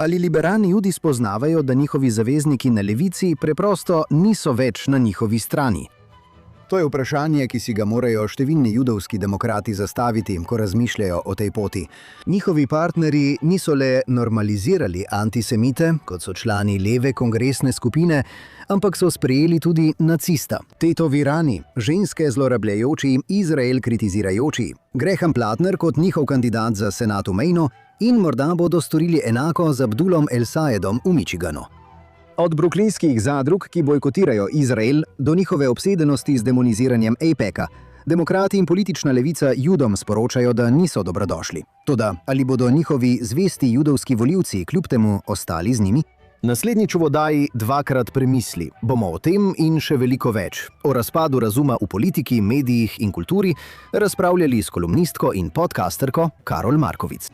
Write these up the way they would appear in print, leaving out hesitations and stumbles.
Ali liberalni judi spoznavajo, da njihovi zavezniki na levici preprosto niso več na njihovi strani? To je vprašanje, ki si ga morajo številni judovski demokrati zastaviti, ko razmišljajo o tej poti. Njihovi partnerji niso le normalizirali antisemite, kot so člani leve kongresne skupine, ampak so sprejeli tudi nacista, tetovirani, ženske zlorabljajoči, Izrael kritizirajoči, Graham Plattner kot njihov kandidat za senat v Mainu in morda bodo storili enako z Abdulom El-Sayedom v Michiganu. Od bruklinskih zadrug, ki bojkotirajo Izrael, do njihove obsedenosti z demoniziranjem AIPAC-a, demokrati in politična levica judom sporočajo, da niso dobrodošli. Toda, ali bodo njihovi zvesti judovski volivci kljub temu ostali z njimi? Naslednjič v oddaji Dvakrat premisli bomo o tem in še veliko več. O razpadu razuma v politiki, medijih in kulturi razpravljali s kolumnistko in podcasterko Karol Markovic.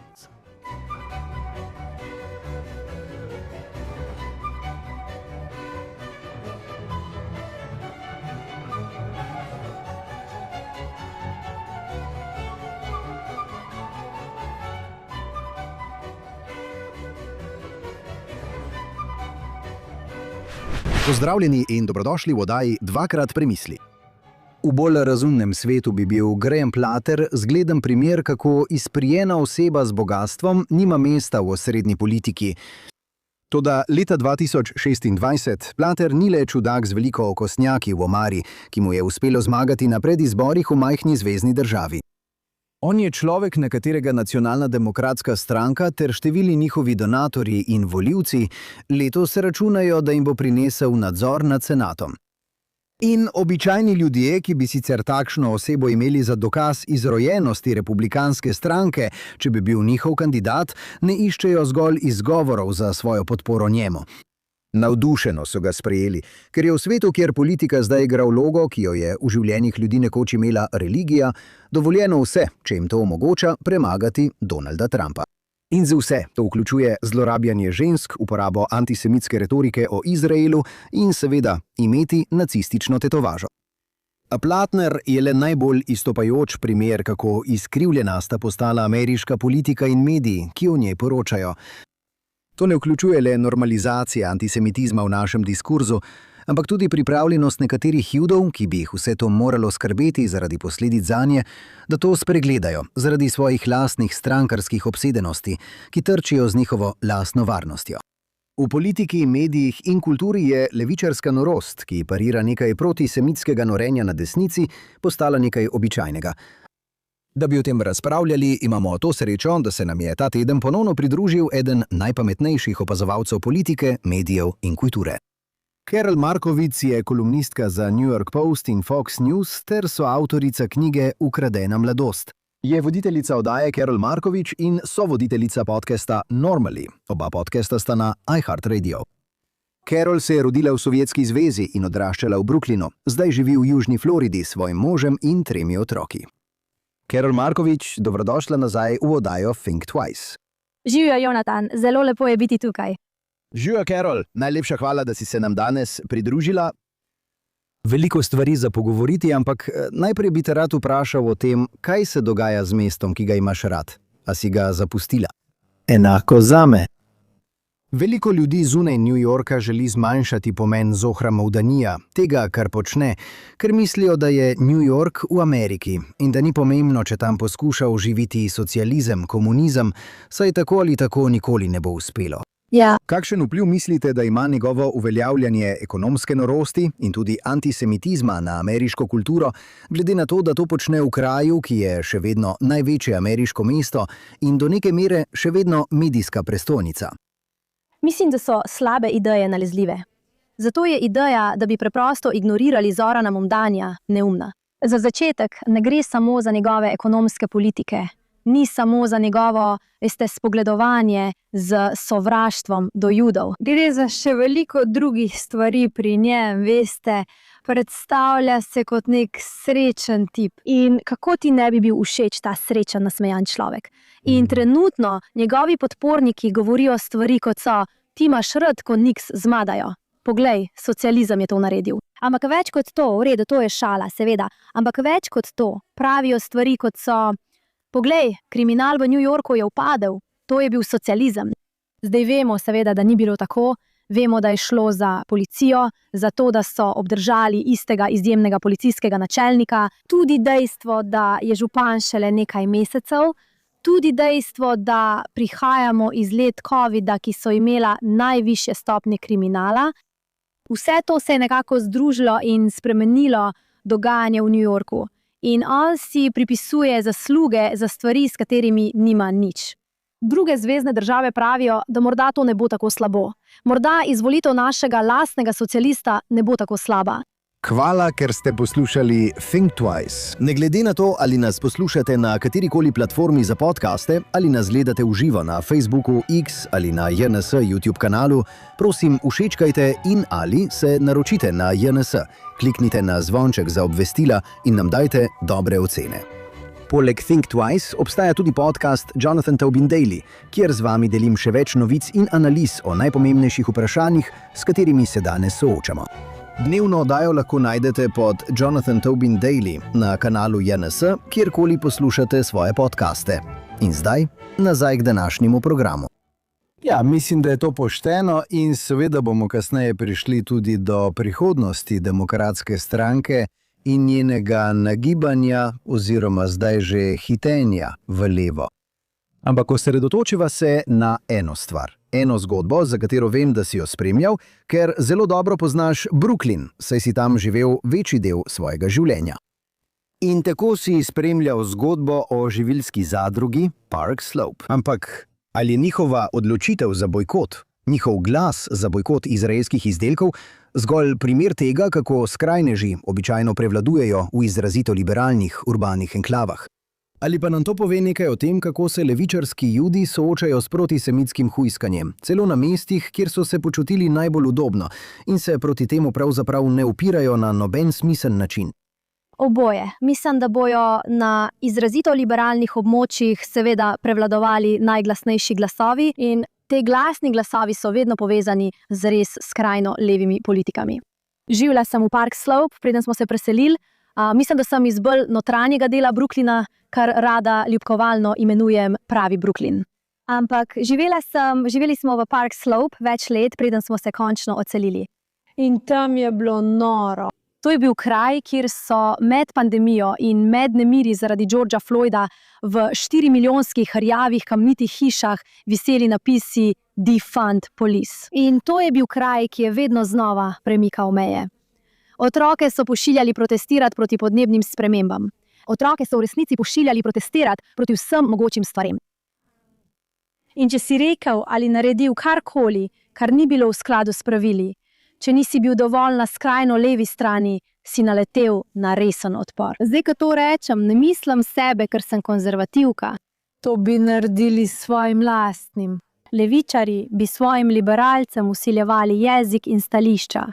Pozdravljeni in dobrodošli v oddaji Dvakrat premisli. V bolj razumnem svetu bi bil Graham Platter zgleden primer, kako izprijena oseba z bogastvom nima mesta v osrednji politiki. Toda leta 2026 Platter ni le čudak z veliko okostnjaki v omari, ki mu je uspelo zmagati na predizborih v majhni zvezni državi. On je človek, na katerega Nacionalna demokratska stranka ter številni njihovi donatorji in volivci letos računajo, da jim bo prinesel nadzor nad senatom. In običajni ljudje, ki bi sicer takšno osebo imeli za dokaz izrojenosti republikanske stranke, če bi bil njihov kandidat, ne iščejo zgolj izgovorov za svojo podporo njemu. Navdušeno so ga sprejeli, ker je v svetu, kjer politika zdaj igra vlogo, ki jo je v življenjih ljudi nekoč imela religija, dovoljeno vse, če jim to omogoča, premagati Donalda Trumpa. In za vse to vključuje zlorabljanje žensk, uporabo antisemitske retorike o Izraelu in seveda imeti nacistično tetovažo. A Plattner je le najbolj izstopajoč primer, kako izkrivljena sta postala ameriška politika in mediji, ki o njej poročajo. To ne vključuje le normalizacije antisemitizma v našem diskurzu, ampak tudi pripravljenost nekaterih judov, ki bi jih vse to moralo skrbeti zaradi posledic zanje, da to spregledajo zaradi svojih lastnih strankarskih obsedenosti, ki trčijo z njihovo lastno varnostjo. V politiki, medijih in kulturi je levičarska norost, ki parira nekaj protisemitskega norenja na desnici, postala nekaj običajnega. Da bi o tem razpravljali, imamo to srečo, da se nam je ta teden ponovno pridružil eden najpametnejših opazovalcev politike, medijev in kulture. Karol Markovic je kolumnistka za New York Post in Fox News ter soavtorica knjige Ukradena mladost. Je voditeljica oddaje Karol Markovic in sovoditeljica podcasta Normally. Oba podcasta sta na iHeartRadio. Karol se je rodila v Sovjetski zvezi in odraščala v Brooklynu. Zdaj živi v Južni Floridi s svojim možem in 3 otroki. Karol Markovic, dobrodošla nazaj v oddajo Think Twice. Živjo, Jonatan, zelo lepo je biti tukaj. Živjo, Karol, najlepša hvala, da si se nam danes pridružila. Veliko stvari za pogovoriti, ampak najprej bi te rad vprašal o tem, kaj se dogaja z mestom, ki ga imaš rad. A si ga zapustila? Enako zame. Veliko ljudi zunaj New Yorka želi zmanjšati pomen Zohra Mavdanija, tega, kar počne, ker mislijo, da je New York v Ameriki in da ni pomembno, če tam poskuša oživiti socializem, komunizem, saj tako ali tako nikoli ne bo uspelo. Ja. Kakšen vpliv mislite, da ima njegovo uveljavljanje ekonomske norosti in tudi antisemitizma na ameriško kulturo, glede na to, da to počne v kraju, ki je še vedno največje ameriško mesto in do neke mere še vedno medijska prestolnica? Mislim, da so slabe ideje nalezljive. Zato je ideja, da bi preprosto ignorirali Zorana Mavdanja, neumna. Za začetek ne gre samo za njegove ekonomske politike, ni samo za njegovo, spogledovanje z sovraštvom do Judov. Gre za še veliko drugih stvari pri njem, predstavlja se kot nek srečen tip. In kako ti ne bi bil všeč ta srečen, nasmejan človek? In trenutno njegovi podporniki govorijo stvari, kot so: ti imaš rad, ko niks zmadajo. Poglej, socializem je to naredil. Ampak več kot to, v redu, to je šala, seveda, ampak več kot to, pravijo stvari, kot so: poglej, kriminal v New Yorku je upadel, to je bil socializem. Zdaj vemo seveda, da ni bilo tako, vemo, da je šlo za policijo, za to, da so obdržali istega izjemnega policijskega načelnika, tudi dejstvo, da je župan šele nekaj mesecev, tudi dejstvo, da prihajamo iz let covida, ki so imela najvišje stopnje kriminala. Vse to se je nekako združilo in spremenilo dogajanje v New Yorku. In on si pripisuje zasluge za stvari, s katerimi nima nič. Druge zvezne države pravijo, da morda to ne bo tako slabo. Morda izvolitev našega lastnega socialista ne bo tako slaba. Hvala, ker ste poslušali Think Twice. Ne glede na to, ali nas poslušate na katerikoli platformi za podcaste, ali nas gledate v živo na Facebooku, X ali na JNS YouTube kanalu, prosim, všečkajte in ali se naročite na JNS. Kliknite na zvonček za obvestila in nam dajte dobre ocene. Poleg Think Twice obstaja tudi podcast Jonathan Tobin Daily, kjer z vami delim še več novic in analiz o najpomembnejših vprašanjih, s katerimi se danes soočamo. Dnevno oddajo lahko najdete pod Jonathan Tobin Daily na kanalu JNS, kjerkoli poslušate svoje podcaste. In zdaj, nazaj k današnjemu programu. Ja, mislim, da je to pošteno in seveda bomo kasneje prišli tudi do prihodnosti Demokratske stranke in njenega nagibanja oziroma zdaj že hitenja v levo. Ampak osredotočiva se na eno stvar. Eno zgodbo, za katero vem, da si jo spremljal, ker zelo dobro poznaš Brooklyn, saj si tam živel večji del svojega življenja. In tako si spremljal zgodbo o živilski zadrugi Park Slope. Ampak ali je njihova odločitev za bojkot, njihov glas za bojkot izraelskih izdelkov, zgolj primer tega, kako skrajneži običajno prevladujejo v izrazito liberalnih urbanih enklavah? Ali pa nam to pove nekaj o tem, kako se levičarski Judi soočajo s protisemitskim hujskanjem, celo na mestih, kjer so se počutili najbolj udobno in se proti temu pravzaprav ne upirajo na noben smiseln način? Oboje. Mislim, da bojo na izrazito liberalnih območjih seveda prevladovali najglasnejši glasovi in te glasni glasovi so vedno povezani z res skrajno levimi politikami. Živela sem v Park Slope, preden smo se preselili. Mislim, da sem iz bolj notranjega dela Brooklyna, kar rada ljubkovalno imenujem pravi Brooklyn. Ampak živeli smo v Park Slope več let, preden smo se končno odselili. In tam je bilo noro. To je bil kraj, kjer so med pandemijo in med nemiri zaradi Georgea Floyda v 4-milijonskih rjavih kamnitih hišah viseli napisi Defund Police. In to je bil kraj, ki je vedno znova premikal meje. Otroke so pošiljali protestirati proti podnebnim spremembam. Otroke so v resnici pošiljali protestirati proti vsem mogočim stvarem. In če si rekel ali naredil karkoli, kar ni bilo v skladu s pravili, če nisi bil dovolj na skrajno levi strani, si naletel na resen odpor. Zdaj, ko to rečem, ne mislim sebe, ker sem konzervativka. To bi naredili svojim lastnim. Levičari bi svojim liberalcem vsiljevali jezik in stališča.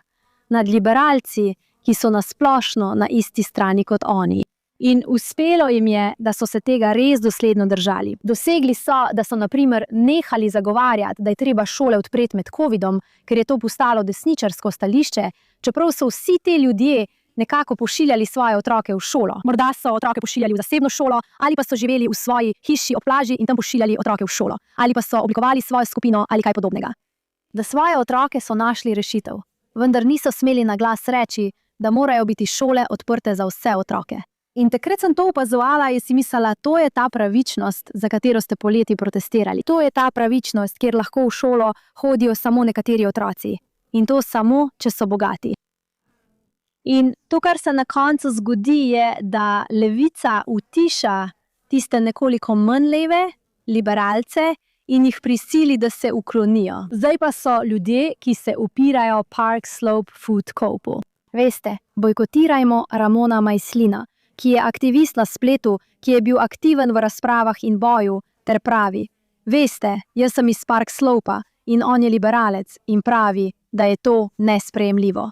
Nad liberalci, ki so nasplošno na isti strani kot oni. In uspelo jim je, da so se tega res dosledno držali. Dosegli so, da so na primer nehali zagovarjati, da je treba šole odpreti med covidom, ker je to postalo desničarsko stališče, čeprav so vsi te ljudje nekako pošiljali svoje otroke v šolo. Morda so otroke pošiljali v zasebno šolo, ali pa so živeli v svoji hiši ob plaži in tam pošiljali otroke v šolo. Ali pa so oblikovali svojo skupino ali kaj podobnega. Da svoje otroke so našli rešitev. Vendar niso smeli na glas reči, da morajo biti šole odprte za vse otroke. In takrat sem to opazovala in si mislila, to je ta pravičnost, za katero ste poleti protestirali. To je ta pravičnost, kjer lahko v šolo hodijo samo nekateri otroci. In to samo, če so bogati. In to, kar se na koncu zgodi, je, da levica utiša tiste nekoliko manj leve, liberalce, in jih prisili, da se uklonijo. Zdaj pa so ljudje, ki se upirajo Park Slope Food Co-opu. Veste, bojkotirajmo Ramona Majslina, ki je aktivist na spletu, ki je bil aktiven v razpravah in boju, ter pravi: veste, jaz sem iz Park Slopa in on je liberalec in pravi, da je to nesprejemljivo.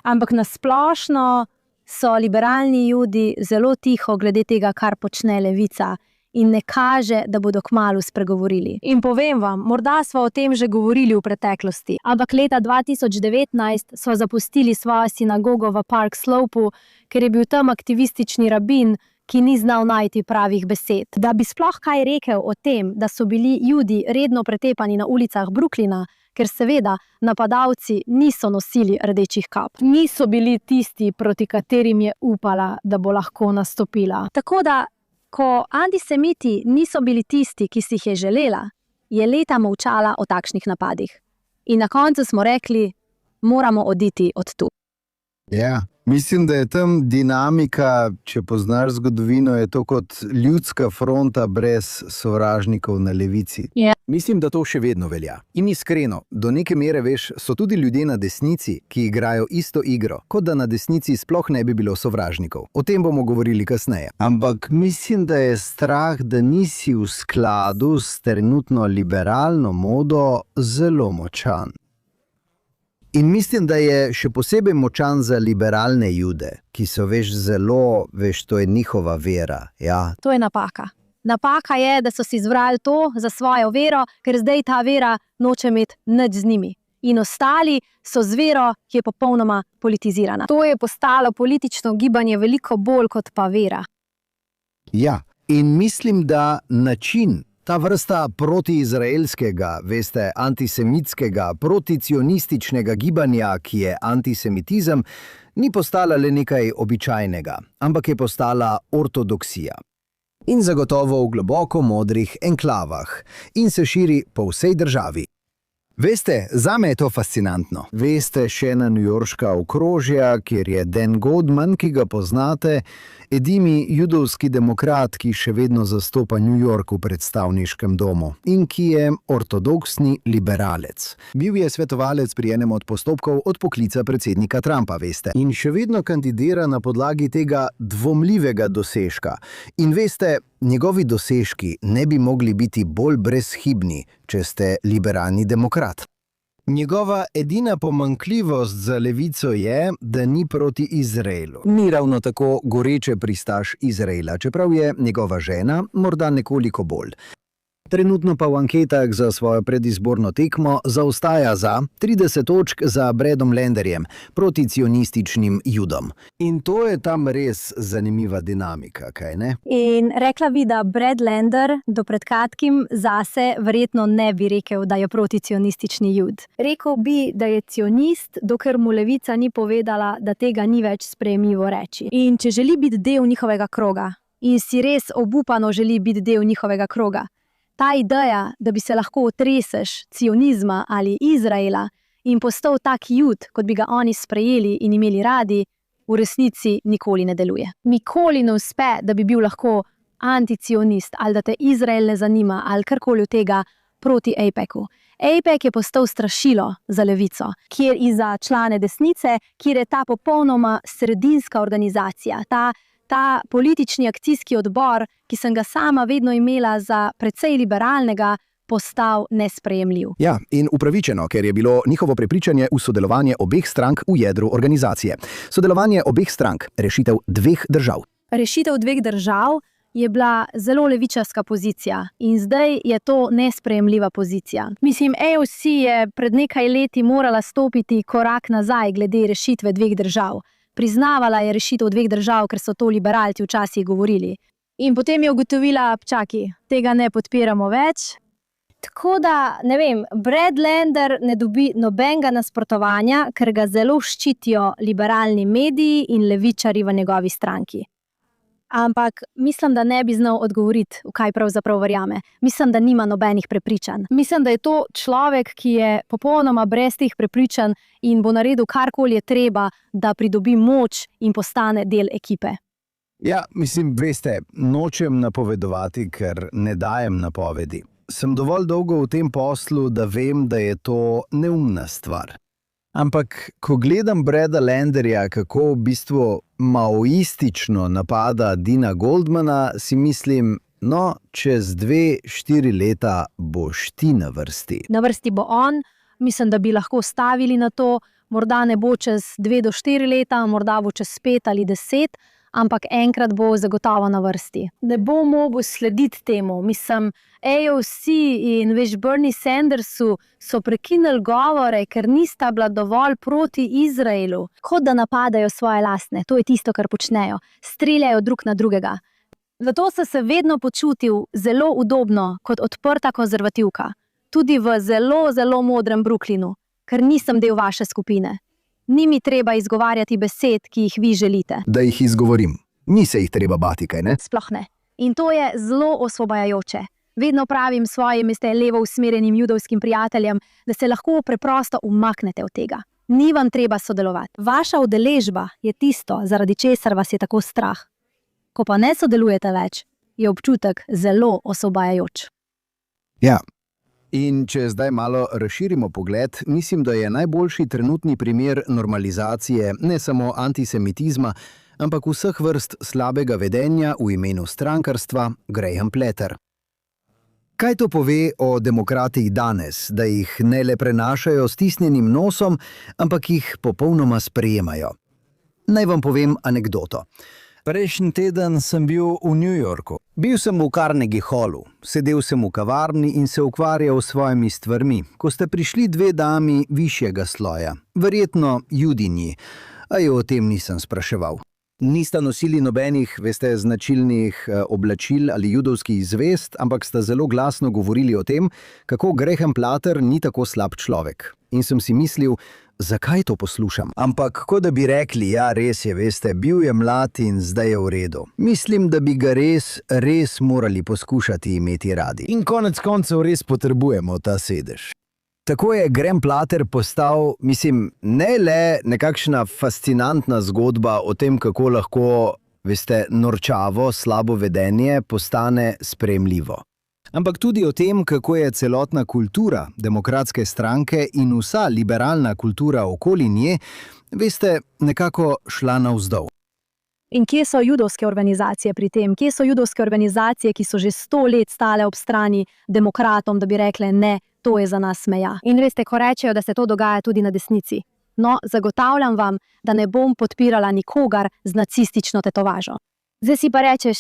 Ampak nasplošno so liberalni Judi zelo tiho glede tega, kar počne levica, in ne kaže, da bodo kmalu spregovorili. In povem vam, morda smo o tem že govorili v preteklosti, ampak leta 2019 so zapustili svojo sinagogo v Park Slopu, ker je bil tam aktivistični rabin, ki ni znal najti pravih besed. Da bi sploh kaj rekel o tem, da so bili Judi redno pretepani na ulicah Brooklyna, ker seveda napadalci niso nosili rdečih kap. Niso bili tisti, proti katerim je upala, da bo lahko nastopila. Tako da, ko antisemiti niso bili tisti, ki si jih je želela, je leta molčala o takšnih napadih. In na koncu smo rekli, moramo oditi od tu. Ja, mislim, da je tam dinamika, če poznaš zgodovino, je to kot ljudska fronta brez sovražnikov na levici. Ja. Mislim, da to še vedno velja. In iskreno, do neke mere veš, so tudi ljudje na desnici, ki igrajo isto igro, kot da na desnici sploh ne bi bilo sovražnikov. O tem bomo govorili kasneje. Ampak mislim, da je strah, da nisi v skladu s trenutno liberalno modo zelo močan. In mislim, da je še posebej močan za liberalne Jude, ki so, to je njihova vera. Ja. To je napaka. Napaka je, da so si izbrali to za svojo vero, ker zdaj ta vera noče imeti nič z njimi. In ostali so z vero, ki je popolnoma politizirana. To je postalo politično gibanje veliko bolj kot pa vera. Ja, in mislim, da način, ta vrsta protiizraelskega, antisemitskega, proticionističnega gibanja, ki je antisemitizem, ni postala le nekaj običajnega, ampak je postala ortodoksija. In zagotovo v globoko modrih enklavah in se širi po vsej državi. Veste, zame je to fascinantno. Veste še na newyorška okrožja, kjer je Dan Goldman, ki ga poznate, edini judovski demokrat, ki še vedno zastopa New York v predstavniškem domu in ki je ortodoksni liberalec. Bil je svetovalec pri enem od postopkov odpoklica predsednika Trumpa, veste. In še vedno kandidira na podlagi tega dvomljivega dosežka. In veste, njegovi dosežki ne bi mogli biti bolj brezhibni, če ste liberalni demokrat. Njegova edina pomanjkljivost za levico je, da ni proti Izraelu. Ni ravno tako goreče pristaš Izraela, čeprav je njegova žena morda nekoliko bolj. Trenutno pa v anketah za svojo predizborno tekmo zaostaja za 30 točk za Bradom Landerjem, proticionističnim Judom. In to je tam res zanimiva dinamika, kaj ne? In rekla bi, da Brad Lander do pred kratkim zase verjetno ne bi rekel, da je proticionistični Jud. Rekel bi, da je cionist, dokler mu levica ni povedala, da tega ni več sprejemljivo reči. In če želi biti del njihovega kroga, in si res obupano želi biti del njihovega kroga, ta ideja, da bi se lahko otreseš cionizma ali Izraela in postal tak Jud, kot bi ga oni sprejeli in imeli radi, v resnici nikoli ne deluje. Nikoli ne uspe, da bi bil lahko anticionist ali da te Izrael ne zanima ali karkoli od tega proti AIPAC-u. AIPAC je postal strašilo za levico, kjer iza člane desnice, kjer je ta popolnoma sredinska organizacija, ta politični akcijski odbor, ki sem ga sama vedno imela za precej liberalnega, postal nesprejemljiv. Ja, in upravičeno, ker je bilo njihovo prepričanje v sodelovanje obeh strank v jedru organizacije. Sodelovanje obeh strank, rešitev dveh držav. Rešitev dveh držav je bila zelo levičarska pozicija in zdaj je to nesprejemljiva pozicija. Mislim, AOC je pred nekaj leti morala stopiti korak nazaj glede rešitve dveh držav. Priznavala je rešitev dveh držav, ker so to liberalci včasih govorili. In potem je ugotovila, čaki, tega ne podpiramo več. Tako da, ne vem, Brad Lander ne dobi nobenega nasprotovanja, ker ga zelo ščitijo liberalni mediji in levičari v njegovi stranki. Ampak mislim, da ne bi znal odgovoriti, v kaj pravzaprav verjame. Mislim, da nima nobenih prepričanj. Mislim, da je to človek, ki je popolnoma brez teh prepričanj in bo naredil karkoli je treba, da pridobi moč in postane del ekipe. Ja, mislim, veste, nočem napovedovati, ker ne dajem napovedi. Sem dovolj dolgo v tem poslu, da vem, da je to neumna stvar. Ampak, ko gledam Brada Landerja, kako v bistvu maoistično napada Dina Goldmana, si mislim, no, čez 2-4 leta boš ti na vrsti. Na vrsti bo on, mislim, da bi lahko stavili na to, morda ne bo čez 2-4 leta, morda bo čez 5 ali 10, ampak enkrat bo zagotovo na vrsti. Ne bo mogel slediti temu. Mislim, AOC in Bernie Sandersu so prekinili govore, ker nista bila dovolj proti Izraelu. Kot da napadajo svoje lastne. To je tisto, kar počnejo. Streljajo drug na drugega. Zato sem se vedno počutil zelo udobno kot odprta konzervativka, tudi v zelo, zelo modrem Brooklynu, ker nisem del vaše skupine. Ni mi treba izgovarjati besed, ki jih vi želite. Da jih izgovorim. Ni se jih treba bati, kaj ne? Sploh ne. In to je zelo osvobajajoče. Vedno pravim svojim levo usmerjenim judovskim prijateljem, da se lahko preprosto umaknete od tega. Ni vam treba sodelovati. Vaša udeležba je tisto, zaradi česar vas je tako strah. Ko pa ne sodelujete več, je občutek zelo osvobajajoč. Ja. In če zdaj malo razširimo pogled, mislim, da je najboljši trenutni primer normalizacije ne samo antisemitizma, ampak vseh vrst slabega vedenja v imenu strankarstva Graham Platter. Kaj to pove o demokratih danes, da jih ne le prenašajo s stisnjenim nosom, ampak jih popolnoma sprejemajo? Naj vam povem anekdoto. Prejšnji teden sem bil v New Yorku. Bil sem v Carnegie Hallu, sedel sem v kavarni in se ukvarjal s svojimi stvarmi, ko sta prišli dve dami višjega sloja, verjetno judinji, a jo o tem nisem spraševal. Nista nosili nobenih, značilnih oblačil ali judovskih zvest, ampak sta zelo glasno govorili o tem, kako Graham Platter ni tako slab človek. In sem si mislil, zakaj to poslušam? Ampak, kot da bi rekli, ja, res je, bil je mlad in zdaj je v redu. Mislim, da bi ga res morali poskušati imeti radi. In konec koncev res potrebujemo ta sedež. Tako je Graham Platter postal, ne le nekakšna fascinantna zgodba o tem, kako lahko, norčavo, slabo vedenje postane sprejemljivo. Ampak tudi o tem, kako je celotna kultura demokratske stranke in vsa liberalna kultura okoli nje, nekako šla navzdol. In kje so judovske organizacije pri tem? Kje so judovske organizacije, ki so že 100 let stale ob strani demokratom, da bi rekle ne, to je za nas meja? In ko rečejo, da se to dogaja tudi na desnici. No, zagotavljam vam, da ne bom podpirala nikogar z nacistično tetovažo. Zdaj si pa rečeš,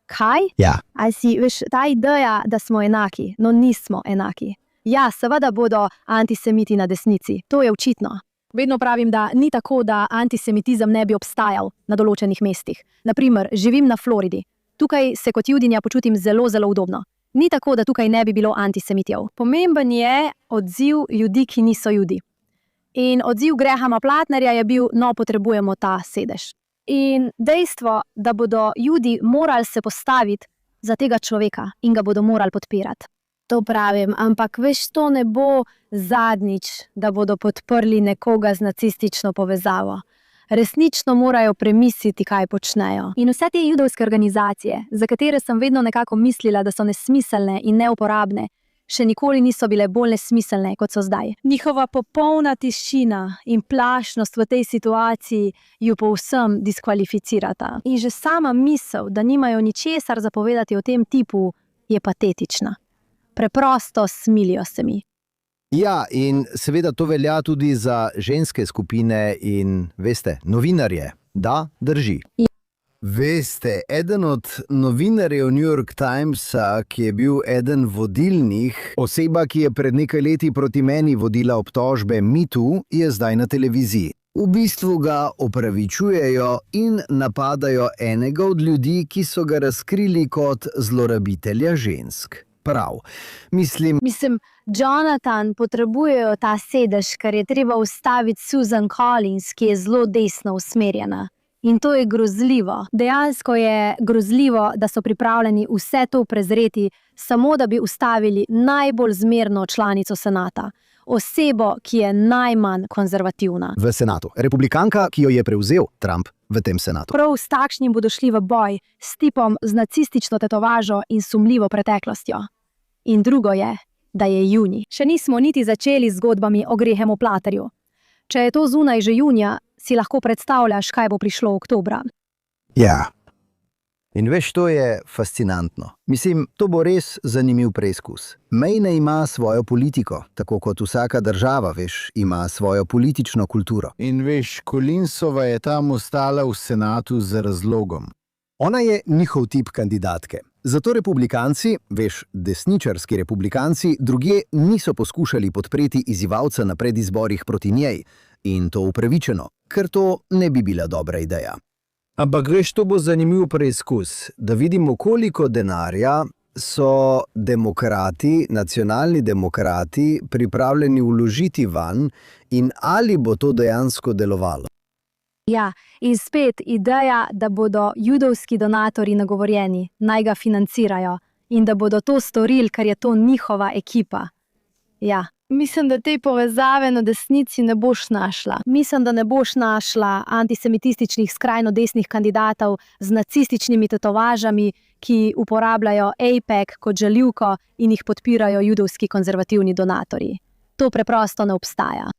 kaj? Ja. Ali si, ta ideja, da smo enaki, no nismo enaki. Ja, seveda bodo antisemiti na desnici, to je očitno. Vedno pravim, da ni tako, da antisemitizem ne bi obstajal na določenih mestih. Naprimer, živim na Floridi. Tukaj se kot judinja počutim zelo, zelo udobno. Ni tako, da tukaj ne bi bilo antisemitjev. Pomemben je odziv ljudi, ki niso judi. In odziv Grahama Platterja je bil, no, potrebujemo ta sedež. In dejstvo, da bodo judi morali se postaviti za tega človeka in ga bodo morali podpirati. To pravim, ampak to ne bo zadnjič, da bodo podprli nekoga z nacistično povezavo. Resnično morajo premisliti, kaj počnejo. In vse te judovske organizacije, za katere sem vedno nekako mislila, da so nesmiselne in neuporabne, še nikoli niso bile bolj nesmiselne, kot so zdaj. Njihova popolna tišina in plašnost v tej situaciji ju povsem diskvalificirata. In že sama misel, da nimajo ničesar za povedati o tem tipu, je patetična. Preprosto smilijo se mi. Ja, in seveda to velja tudi za ženske skupine in, novinarje. Da, drži. Ja. Eden od novinarjev New York Timesa, ki je bil eden vodilnih, oseba, ki je pred nekaj leti proti meni vodila obtožbe Me Too, je zdaj na televiziji. V bistvu ga opravičujejo in napadajo enega od ljudi, ki so ga razkrili kot zlorabitelja žensk. Prav. Mislim, Jonathan, potrebujejo ta sedež, ker je treba ustaviti Susan Collins, ki je zelo desno usmerjena. In to je grozljivo. Dejansko je grozljivo, da so pripravljeni vse to prezreti, samo da bi ustavili najbolj zmerno članico senata. Osebo, ki je najmanj konzervativna. V senatu. Republikanka, ki jo je prevzel Trump v tem senatu. Prav s takšnim bodo šli v boj, s tipom z nacistično tetovažo in sumljivo preteklostjo. In drugo je, da je junij. Še nismo niti začeli z zgodbami o Grahamu Platterju. Če je to zunaj že junija, si lahko predstavljaš, kaj bo prišlo oktobra. Ja. In to je fascinantno. To bo res zanimiv preizkus. Maine ima svojo politiko, tako kot vsaka država, ima svojo politično kulturo. In Collinsova je tam ostala v senatu z razlogom. Ona je njihov tip kandidatke. Zato republikanci, desničarski republikanci, drugje niso poskušali podpreti izzivalca na predizborih proti njej. In to upravičeno, ker to ne bi bila dobra ideja. Ampak veš, to bo zanimiv preizkus, da vidimo, koliko denarja so demokrati, nacionalni demokrati pripravljeni vložiti van in ali bo to dejansko delovalo. Ja, in spet ideja, da bodo judovski donatorji nagovorjeni, naj ga financirajo in da bodo to storili, ker je to njihova ekipa. Ja. Mislim, da te povezave na desnici ne boš našla. Mislim, da ne boš našla antisemitističnih skrajno desnih kandidatov z nacističnimi tetovažami, ki uporabljajo AIPAC kot žaljivko in jih podpirajo judovski konzervativni donatorji. To preprosto ne obstaja.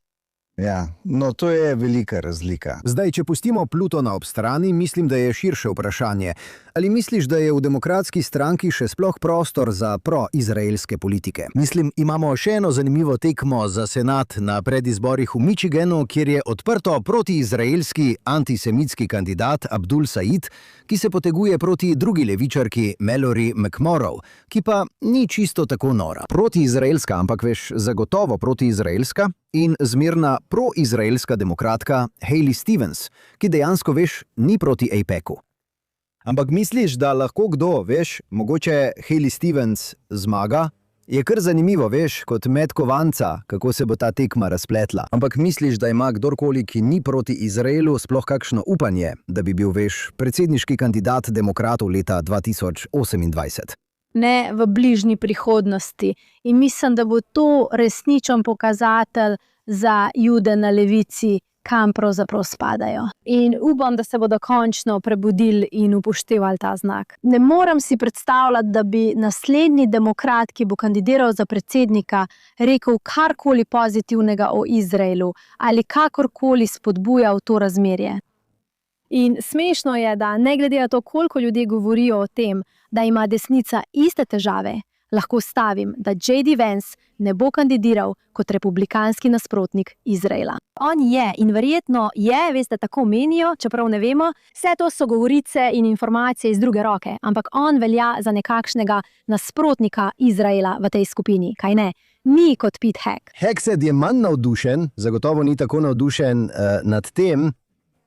Ja, no to je velika razlika. Zdaj, če pustimo Plutona ob strani, mislim, da je širše vprašanje. Ali misliš, da je v demokratski stranki še sploh prostor za pro-izraelske politike? Mislim, imamo še eno zanimivo tekmo za senat na predizborih v Michiganu, kjer je odprto protiizraelski antisemitski kandidat Abdul Said, ki se poteguje proti drugi levičarki Mallory McMorrow, ki pa ni čisto tako nora. Protiizraelska, ampak veš, zagotovo protiizraelska in zmerna proizraelska demokratka Hayley Stevens, ki dejansko, veš, ni proti AIPAC-u. Ampak misliš, da lahko kdo, veš, mogoče Hayley Stevens zmaga? Je kar zanimivo, veš, kot met kovanca, kako se bo ta tekma razpletla. Ampak misliš, da ima kdorkoli, ki ni proti Izraelu, sploh kakšno upanje, da bi bil, veš, predsedniški kandidat demokratov leta 2028? Ne v bližnji prihodnosti. In mislim, da bo to resničen pokazatelj za Jude na levici, kam pravzaprav spadajo. In upam, da se bodo končno prebudili in upoštevali ta znak. Ne morem si predstavljati, da bi naslednji demokrat, ki bo kandidiral za predsednika, rekel karkoli pozitivnega o Izraelu ali kakorkoli spodbujal to razmerje. In smešno je, da ne glede na to, koliko ljudje govorijo o tem, da ima desnica iste težave, lahko stavim, da J.D. Vance ne bo kandidiral kot republikanski nasprotnik Izraela. On je in verjetno je, veste, tako menijo, čeprav ne vemo, vse to so govorice in informacije iz druge roke, ampak on velja za nekakšnega nasprotnika Izraela v tej skupini, kaj ne? Ni kot Pete Heck. Hegseth je manj navdušen, zagotovo ni tako navdušen nad tem.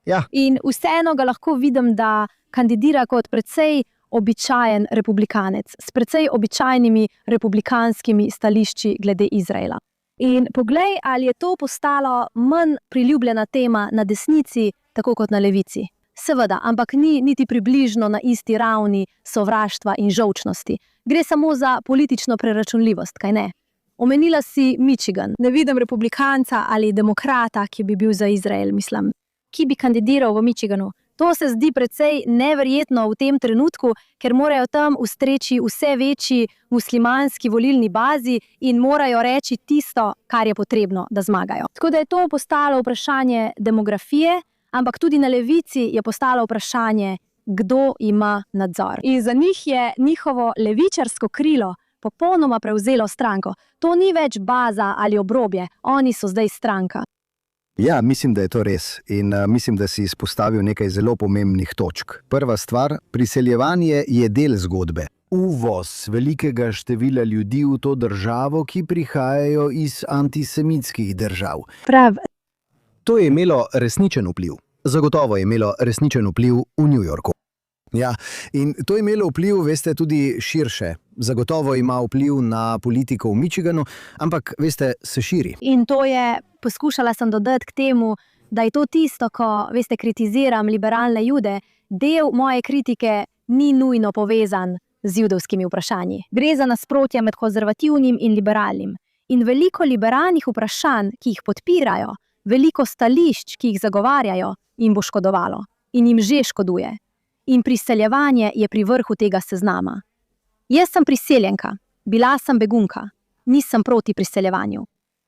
Ja. In vseeno ga lahko vidim, da kandidira kot precej običajen republikanec, s precej običajnimi republikanskimi stališči glede Izraela. In poglej, ali je to postalo manj priljubljena tema na desnici, tako kot na levici. Seveda, ampak ni niti približno na isti ravni sovraštva in žolčnosti. Gre samo za politično preračunljivost, kaj ne? Omenila si Michigan. Ne vidim republikanca ali demokrata, ki bi bil za Izrael, mislim. Ki bi kandidiral v Michiganu. To se zdi precej neverjetno v tem trenutku, ker morajo tam ustreči vse večji muslimanski volilni bazi in morajo reči tisto, kar je potrebno, da zmagajo. Tako da je to postalo vprašanje demografije, ampak tudi na levici je postalo vprašanje, kdo ima nadzor. In za njih je njihovo levičarsko krilo popolnoma prevzelo stranko. To ni več baza ali obrobje, oni so zdaj stranka. Ja, mislim, da je to res in mislim, da si izpostavil nekaj zelo pomembnih točk. Prva stvar, priseljevanje je del zgodbe. Uvoz velikega števila ljudi v to državo, ki prihajajo iz antisemitskih držav. Prav. To je imelo resničen vpliv. Zagotovo je imelo resničen vpliv v New Yorku. Ja, in to je imelo vpliv, veste, tudi širše. Zagotovo ima vpliv na politiko v Michiganu, ampak, veste, se širi. In to je, poskušala sem dodati k temu, da je to tisto, ko, veste, kritiziram liberalne Jude, del moje kritike ni nujno povezan z judovskimi vprašanji. Gre za nasprotje med konzervativnim in liberalnim. In veliko liberalnih vprašanj, ki jih podpirajo, veliko stališč, ki jih zagovarjajo, jim bo škodovalo. In jim že škoduje. In priseljevanje je pri vrhu tega seznama. Jaz sem priseljenka, bila sem begunka, nisem proti priseljevanju.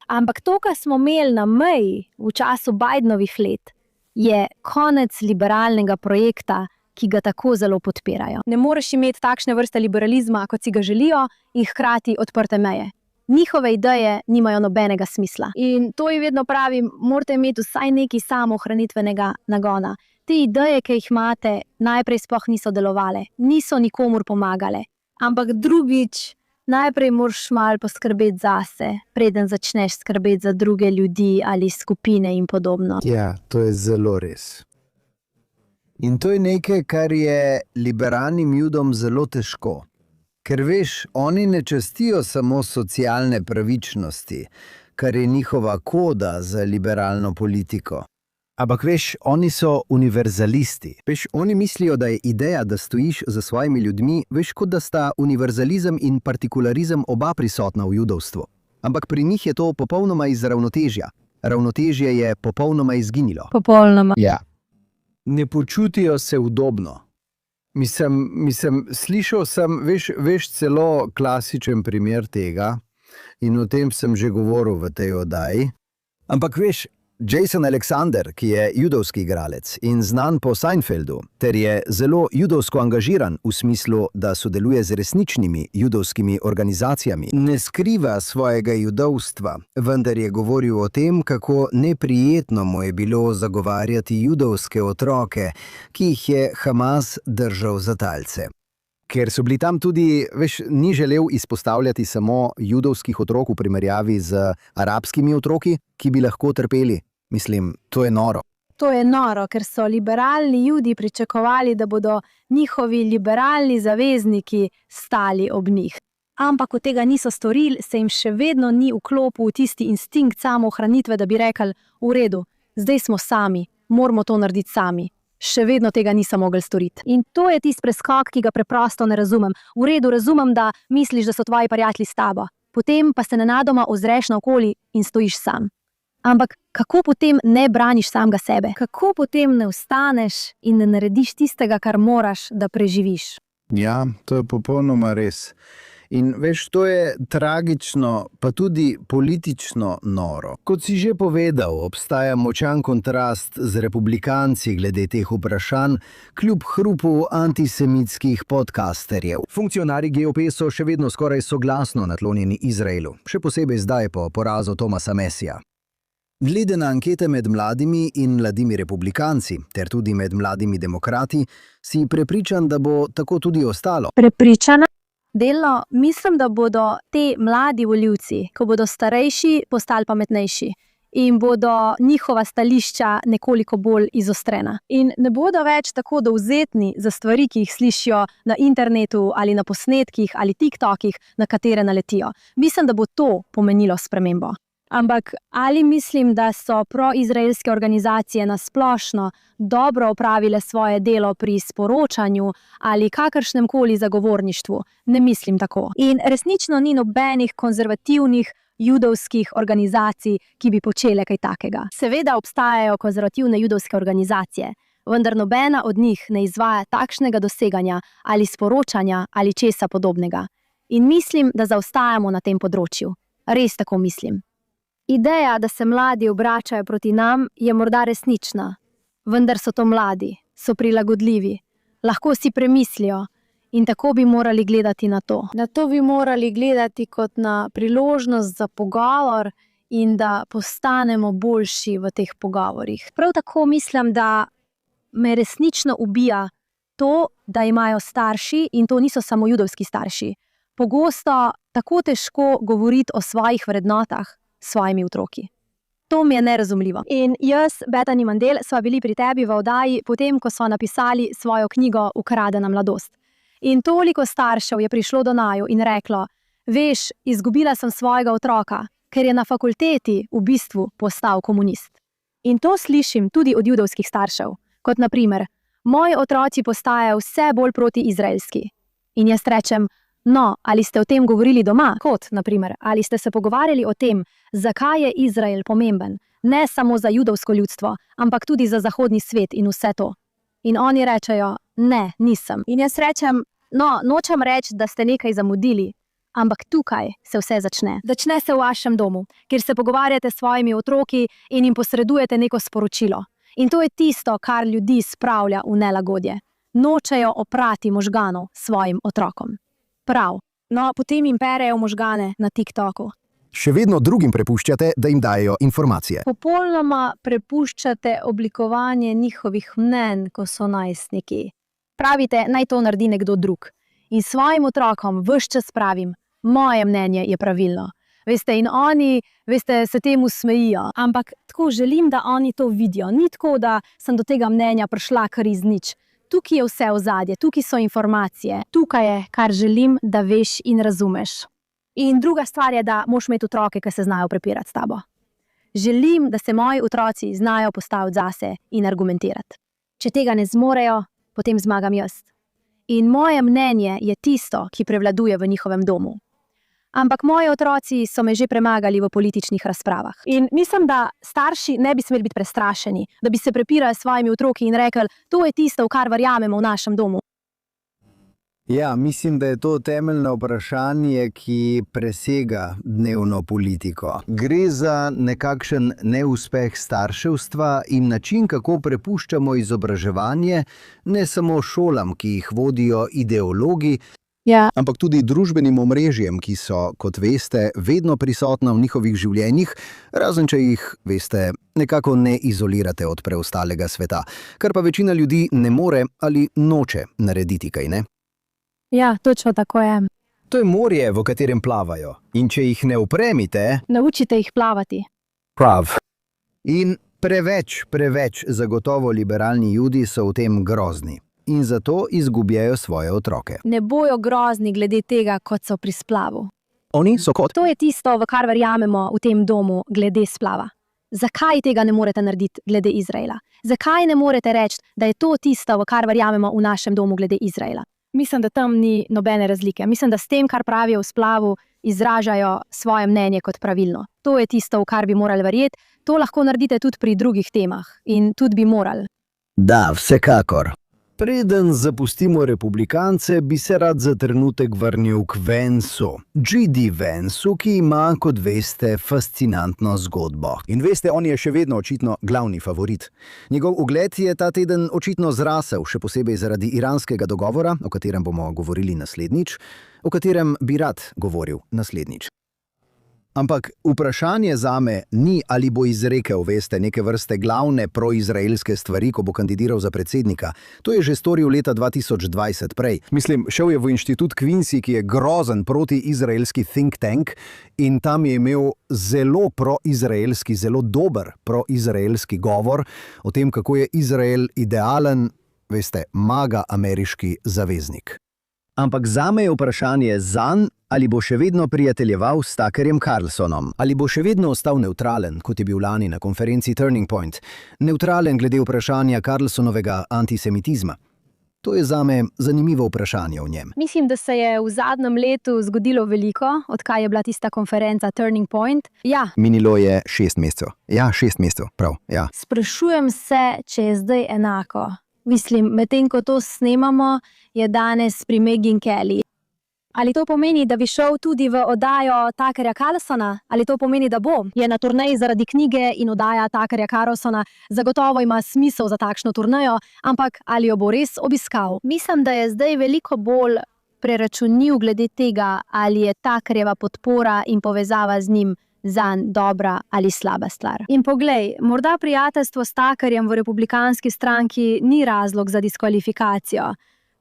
Ampak to, kar smo imeli na meji v času Bidenovih let, je konec liberalnega projekta, ki ga tako zelo podpirajo. Ne moreš imeti takšne vrste liberalizma, kot si ga želijo, in hkrati odprte meje. Njihove ideje nimajo nobenega smisla. In to je vedno pravim, morate imeti vsaj nekaj samoohranitvenega nagona. Te ideje, ki jih imate, najprej sploh niso delovale, niso nikomur pomagale. Ampak drugič, najprej moraš malo poskrbeti zase, preden začneš skrbeti za druge ljudi ali skupine in podobno. Ja, to je zelo res. In to je nekaj, kar je liberalnim Judom zelo težko. Ker veš, oni ne častijo samo socialne pravičnosti, kar je njihova koda za liberalno politiko. Ampak veš, oni so univerzalisti. Veš, oni mislijo, da je ideja, da stojiš za svojimi ljudmi, veš, kot da sta univerzalizem in partikularizem oba prisotna v judovstvu. Ampak pri njih je to popolnoma iz ravnotežja. Ravnotežje je popolnoma izginilo. Popolnoma. Ja. Ne počutijo se udobno. Mislim, slišal sem, veš celo klasičen primer tega in o tem sem že govoril v tej oddaji. Ampak veš, Jason Alexander, ki je judovski igralec in znan po Seinfeldu, ter je zelo judovsko angažiran v smislu, da sodeluje z resničnimi judovskimi organizacijami, ne skriva svojega judovstva, vendar je govoril o tem, kako neprijetno mu je bilo zagovarjati judovske otroke, ki jih je Hamas držal za talce. Ker so bili tam tudi, veš, ni želel izpostavljati samo judovskih otrok v primerjavi z arabskimi otroki, ki bi lahko trpeli. Mislim, to je noro. To je noro, ker so liberalni Judi pričakovali, da bodo njihovi liberalni zavezniki stali ob njih. Ampak ko tega niso storili, se jim še vedno ni vklopil v tisti instinkt samoohranitve, da bi rekli, v redu, zdaj smo sami, moramo to narediti sami. Še vedno tega nisem mogel storiti. In to je tisti preskok, ki ga preprosto ne razumem. V redu, razumem, da misliš, da so tvoji prijatelji s tabo. Potem pa se nenadoma ozreš naokoli in stojiš sam. Ampak kako potem ne braniš samega sebe? Kako potem ne vstaneš in ne narediš tistega, kar moraš, da preživiš? Ja, to je popolnoma res. In veš, to je tragično, pa tudi politično noro. Kot si že povedal, obstaja močan kontrast z republikanci glede teh vprašanj, kljub hrupu antisemitskih podcasterjev. Funkcionarji GOP so še vedno skoraj soglasno naklonjeni Izraelu, še posebej zdaj po porazu Thomasa Massija. Glede na ankete med mladimi in mladimi republikanci, ter tudi med mladimi demokrati, si prepričan, da bo tako tudi ostalo. Prepričana? Delno mislim, da bodo te mladi volivci, ko bodo starejši, postali pametnejši in bodo njihova stališča nekoliko bolj izostrena. In ne bodo več tako dovzetni za stvari, ki jih slišijo na internetu ali na posnetkih ali TikTokih, na katere naletijo. Mislim, da bo to pomenilo spremembo. Ampak ali mislim, da so proizraelske organizacije na splošno dobro opravile svoje delo pri sporočanju ali kakršnemkoli zagovorništvu? Ne mislim tako. In resnično ni nobenih konzervativnih judovskih organizacij, ki bi počele kaj takega. Seveda obstajajo konzervativne judovske organizacije, vendar nobena od njih ne izvaja takšnega doseganja ali sporočanja ali česa podobnega. In mislim, da zaostajamo na tem področju. Res tako mislim. Ideja, da se mladi obračajo proti nam, je morda resnična, vendar so to mladi, so prilagodljivi, lahko si premislijo in tako bi morali gledati na to. Na to bi morali gledati kot na priložnost za pogovor in da postanemo boljši v teh pogovorih. Prav tako mislim, da me resnično ubija to, da imajo starši, in to niso samo judovski starši, pogosto tako težko govoriti o svojih vrednotah s svojimi otroki. To mi je nerazumljivo. In jaz, Bethany Mandel, sva bili pri tebi v oddaji, potem ko sva napisali svojo knjigo Ukradena mladost. In toliko staršev je prišlo do naju in reklo, veš, izgubila sem svojega otroka, ker je na fakulteti v bistvu postal komunist. In to slišim tudi od judovskih staršev, kot na primer, moji otroci postajajo vse bolj protiizraelski. In jaz rečem, no, ali ste o tem govorili doma? Kot, na primer, ali ste se pogovarjali o tem, zakaj je Izrael pomemben, ne samo za judovsko ljudstvo, ampak tudi za zahodni svet in vse to. In oni rečejo, ne, nisem. In jaz rečem, no, nočem reči, da ste nekaj zamudili, ampak tukaj se vse začne. Začne se v vašem domu, kjer se pogovarjate s svojimi otroki in jim posredujete neko sporočilo. In to je tisto, kar ljudi spravlja v nelagodje. Nočejo oprati možganov svojim otrokom. Prav. No, potem jim perejo možgane na TikToku. Še vedno drugim prepuščate, da jim dajo informacije. Popolnoma prepuščate oblikovanje njihovih mnenj, ko so najstniki. Pravite, naj to naredi nekdo drug. In svojim otrokom ves čas pravim, moje mnenje je pravilno. Veste, in oni, veste, se temu smejijo. Ampak tako želim, da oni to vidijo. Ni tako, da sem do tega mnenja prišla kar iz nič. Tukaj je vse ozadje, tukaj so informacije. Tukaj je, kar želim, da veš in razumeš. In druga stvar je, da moraš imeti otroke, ki se znajo prepirati s tabo. Želim, da se moji otroci znajo postaviti zase in argumentirati. Če tega ne zmorejo, potem zmagam jaz. In moje mnenje je tisto, ki prevladuje v njihovem domu. Ampak moji otroci so me že premagali v političnih razpravah. In mislim, da starši ne bi smeli biti prestrašeni, da bi se prepirali s svojimi otroki in rekli, to je tisto, v kar verjamemo v našem domu. Ja, mislim, da je to temeljno vprašanje, ki presega dnevno politiko. Gre za nekakšen neuspeh starševstva in način, kako prepuščamo izobraževanje ne samo šolam, ki jih vodijo ideologi, ampak tudi družbenim omrežjem, ki so, kot veste, vedno prisotna v njihovih življenjih, razen če jih, veste, nekako ne izolirate od preostalega sveta, kar pa večina ljudi ne more ali noče narediti, kaj ne? Ja, točno tako je. To je morje, v katerem plavajo. In če jih ne upremite, Naučite jih plavati. prav. In preveč zagotovo liberalni Judi so v tem grozni. In zato izgubljajo svoje otroke. Ne bojo grozni glede tega, kot so pri splavu. Oni so kot. To je tisto, v kar verjamemo v tem domu glede splava. Zakaj tega ne morete narediti glede Izraela? Zakaj ne morete reči, da je to tisto, v kar verjamemo v našem domu glede Izraela? Mislim, da tam ni nobene razlike. Mislim, da s tem, kar pravijo v splavu, izražajo svoje mnenje kot pravilno. To je tisto, v kar bi morali verjeti. To lahko naredite tudi pri drugih temah. In tudi bi morali. Da, vsekakor. Preden zapustimo republikance, bi se rad za trenutek vrnil k Vancu. J.D. Vancu, ki ima, kot veste, fascinantno zgodbo. In veste, on je še vedno očitno glavni favorit. Njegov ugled je ta teden očitno zrasel, še posebej zaradi iranskega dogovora, o katerem bomo govorili naslednjič, o katerem bi rad govoril naslednjič. Ampak vprašanje zame ni, ali bo izrekel, veste, neke vrste glavne proizraelske stvari, ko bo kandidiral za predsednika. To je že storil leta 2020 prej. Mislim, šel je v inštitut Quincy, ki je grozen protiizraelski think tank in tam je imel zelo proizraelski, zelo dober proizraelski govor o tem, kako je Izrael idealen, veste, maga ameriški zaveznik. Ampak zame je vprašanje zanj, ali bo še vedno prijateljeval s Tuckerjem Carlsonom, ali bo še vedno ostal nevtralen, kot je bil lani na konferenci Turning Point, nevtralen glede vprašanja Carlsonovega antisemitizma. To je zame zanimivo vprašanje o njem. Mislim, da se je v zadnjem letu zgodilo veliko, odkar je bila tista konferenca Turning Point. Ja, Minilo je 6 mesecev. Ja, 6 mesecev, prav, ja. sprašujem se, če je zdaj enako. Mislim, medtem ko to snemamo, je danes pri Megyn Kelly. Ali to pomeni, da bi šel tudi v oddajo Tuckerja Carlsona? Ali to pomeni, da bo? Je na turneji zaradi knjige in oddaja Tuckerja Carlsona zagotovo ima smisel za takšno turnejo, ampak ali jo bo res obiskal? Mislim, da je zdaj veliko bolj preračunljiv glede tega, ali je Tuckerjeva podpora in povezava z njim zanj dobra ali slaba stvar. In poglej, morda prijateljstvo s Tuckerjem v republikanski stranki ni razlog za diskvalifikacijo,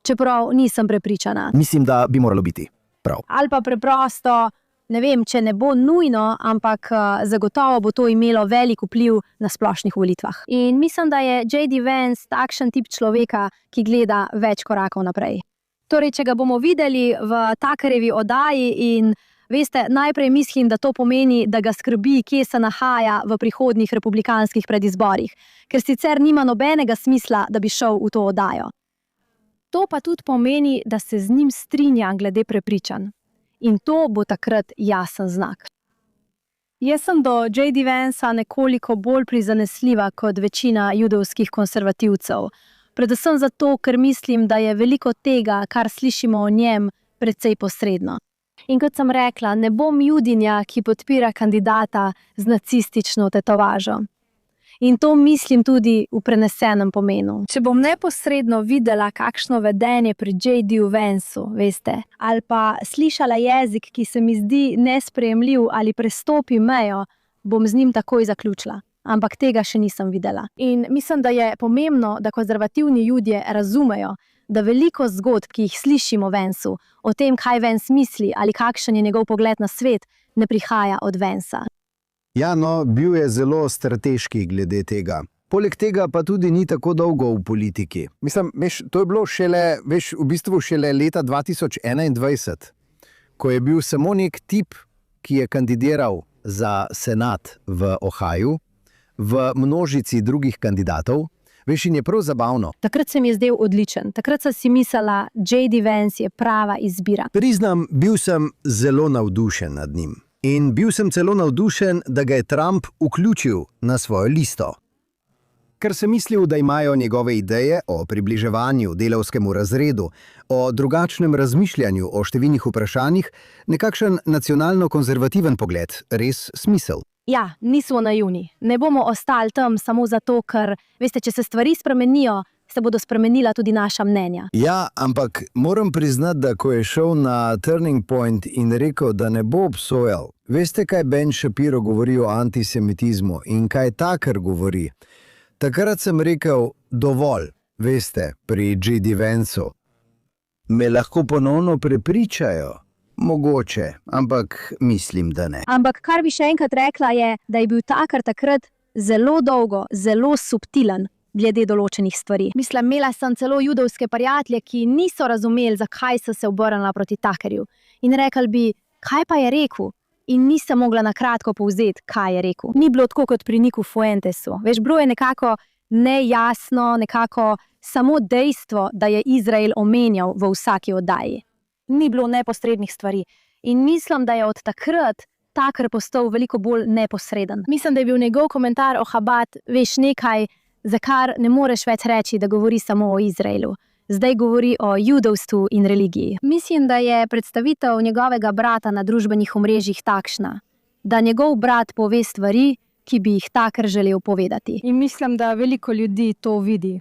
čeprav nisem prepričana. Mislim, da bi moralo biti. Prav. Ali pa preprosto, ne vem, če ne bo nujno, ampak zagotovo bo to imelo velik vpliv na splošnih volitvah. In mislim, da je J.D. Vance takšen tip človeka, ki gleda več korakov naprej. Torej, če ga bomo videli v Tuckerjevi oddaji in veste, najprej mislim, da to pomeni, da ga skrbi, kje se nahaja v prihodnjih republikanskih predizborih, ker sicer nima nobenega smisla, da bi šel v to oddajo. To pa tudi pomeni, da se z njim strinja glede prepričanj. In to bo takrat jasen znak. Jaz sem do J.D. Vancea nekoliko bolj prizanesljiva kot večina judovskih konservativcev. Predvsem zato, ker mislim, da je veliko tega, kar slišimo o njem, precej posredno. In kot sem rekla, ne bom judinja, ki podpira kandidata z nacistično tetovažo. In to mislim tudi v prenesenem pomenu. Če bom neposredno videla kakšno vedenje pri J.D. Vanceu, veste, ali pa slišala jezik, ki se mi zdi nesprejemljiv ali prestopi mejo, bom z njim takoj zaključila. Ampak tega še nisem videla. In mislim, da je pomembno, da konzervativni Judje razumejo, da veliko zgodb, ki jih slišimo o Vanceu, o tem, kaj Vance misli ali kakšen je njegov pogled na svet, ne prihaja od Vansa. Ja, no, bil je zelo strateški glede tega. Poleg tega pa tudi ni tako dolgo v politiki. Mislim, to je bilo šele leta 2021, ko je bil samo nek tip, ki je kandidiral za senat v Ohaju, v množici drugih kandidatov. In je prav zabavno. Takrat se mi je zdel odličen. Takrat sem si mislila, J.D. Vance je prava izbira. Priznam, bil sem zelo navdušen nad njim. In bil sem celo navdušen, da ga je Trump vključil na svojo listo. Ker sem mislil, da imajo njegove ideje o približevanju delavskemu razredu, o drugačnem razmišljanju o številnih vprašanjih, nekakšen nacionalno-konzervativen pogled, res smisel. Ja, nismo naivni. Ne bomo ostali tam samo zato, ker, veste, če se stvari spremenijo, se bodo spremenila tudi naša mnenja. Ja, ampak moram priznati, da ko je šel na Turning Point in rekel, da ne bo obsojal, veste, kaj Ben Shapiro govori o antisemitizmu in kaj Tucker govori? Takrat sem rekel, dovolj, veste, pri J.D. Vanceu. Me lahko ponovno prepričajo? Mogoče, ampak mislim, da ne. Ampak kar bi še enkrat rekla je, da je bil Tucker takrat zelo dolgo, zelo subtilen glede določenih stvari. Mislim, imela sem celo judovske prijatelje, ki niso razumeli, zakaj so se obrnila proti Tuckerju. In rekli bi, kaj pa je rekel? In nisem mogla na kratko povzeti, kaj je rekel. Ni bilo tako kot pri Niku Fuentesu. Veš, bilo je nekako nejasno, nekako samo dejstvo, da je Izrael omenjal v vsaki oddaji. Ni bilo neposrednih stvari. In mislim, da je od takrat Tucker postal veliko bolj neposreden. Mislim, da je bil njegov komentar o Chabad, veš, nekaj, za kar ne moreš več reči, da govori samo o Izraelu. Zdaj govori o judovstvu in religiji. Mislim, da je predstavitev njegovega brata na družbenih omrežjih takšna, da njegov brat pove stvari, ki bi jih Tucker želel povedati. In mislim, da veliko ljudi to vidi.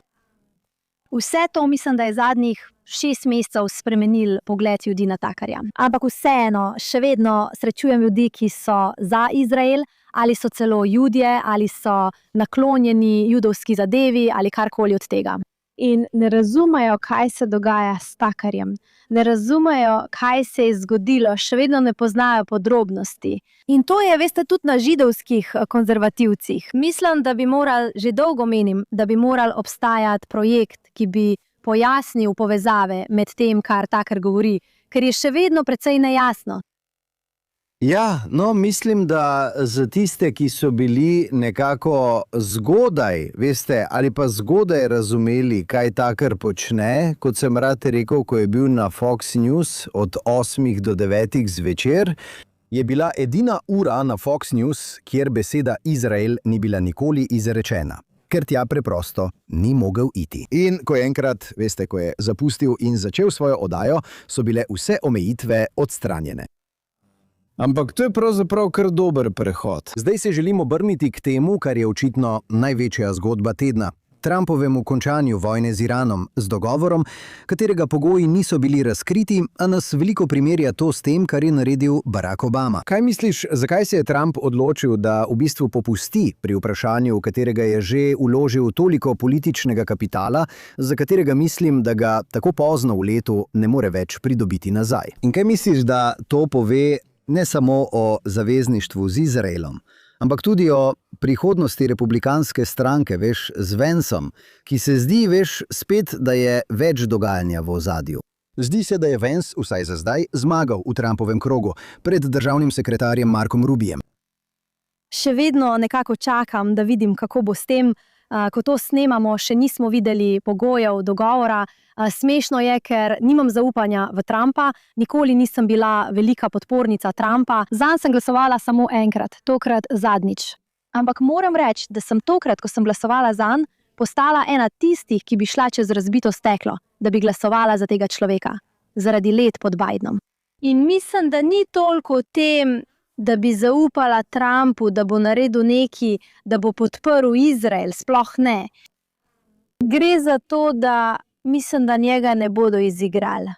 Vse to mislim, da je zadnjih 6 mesecev spremenil pogled ljudi na Tuckerja. Ampak vseeno, še vedno srečujem ljudi, ki so za Izrael, ali so celo Judje, ali so naklonjeni judovski zadevi, ali karkoli od tega. In ne razumejo, kaj se dogaja s Tuckerjem. Ne razumejo, kaj se je zgodilo, še vedno ne poznajo podrobnosti. In to je, veste, tudi na židovskih konzervativcih. Mislim, da bi morali, že dolgo menim, da bi morali obstajati projekt, ki bi pojasnil povezave med tem, kar Tucker govori, ker je še vedno precej nejasno. Ja, no, mislim, da za tiste, ki so bili nekako zgodaj, veste, ali pa zgodaj razumeli, kaj Tucker počne, kot sem rad rekel, ko je bil na Fox News od 8 do 9 zvečer, je bila edina ura na Fox News, kjer beseda Izrael ni bila nikoli izrečena, ker tja preprosto ni mogel iti. In ko je enkrat, veste, ko je zapustil in začel svojo oddajo, so bile vse omejitve odstranjene. Ampak to je pravzaprav kar dober prehod. Zdaj se želimo obrniti k temu, kar je očitno največja zgodba tedna. Trumpovemu končanju vojne z Iranom, z dogovorom, katerega pogoji niso bili razkriti, a nas veliko primerja to s tem, kar je naredil Barack Obama. Kaj misliš, zakaj se je Trump odločil, da v bistvu popusti pri vprašanju, v katerega je že vložil toliko političnega kapitala, za katerega mislim, da ga tako pozno v letu ne more več pridobiti nazaj? In kaj misliš, da to pove ne samo o zavezništvu z Izraelom, ampak tudi o prihodnosti republikanske stranke, veš, z Vanceom, ki se zdi, veš, spet, da je več dogajanja v ozadju. Zdi se, da je Vance, vsaj za zdaj, zmagal v Trumpovem krogu pred državnim sekretarjem Markom Rubijem. Še vedno nekako čakam, da vidim, kako bo s tem. Ko to snemamo, še nismo videli pogojev, dogovora. Smešno je, ker nimam zaupanja v Trumpa, nikoli nisem bila velika podpornica Trumpa. Zanj sem glasovala samo enkrat, tokrat zadnjič. Ampak moram reči, da sem tokrat, ko sem glasovala zanj, postala ena tistih, ki bi šla čez razbito steklo, da bi glasovala za tega človeka, zaradi let pod Bidenom. In mislim, da ni toliko o tem, da bi zaupala Trumpu, da bo naredil nekaj, da bo podprl Izrael, sploh ne. Gre za to, da mislim, da njega ne bodo izigrali.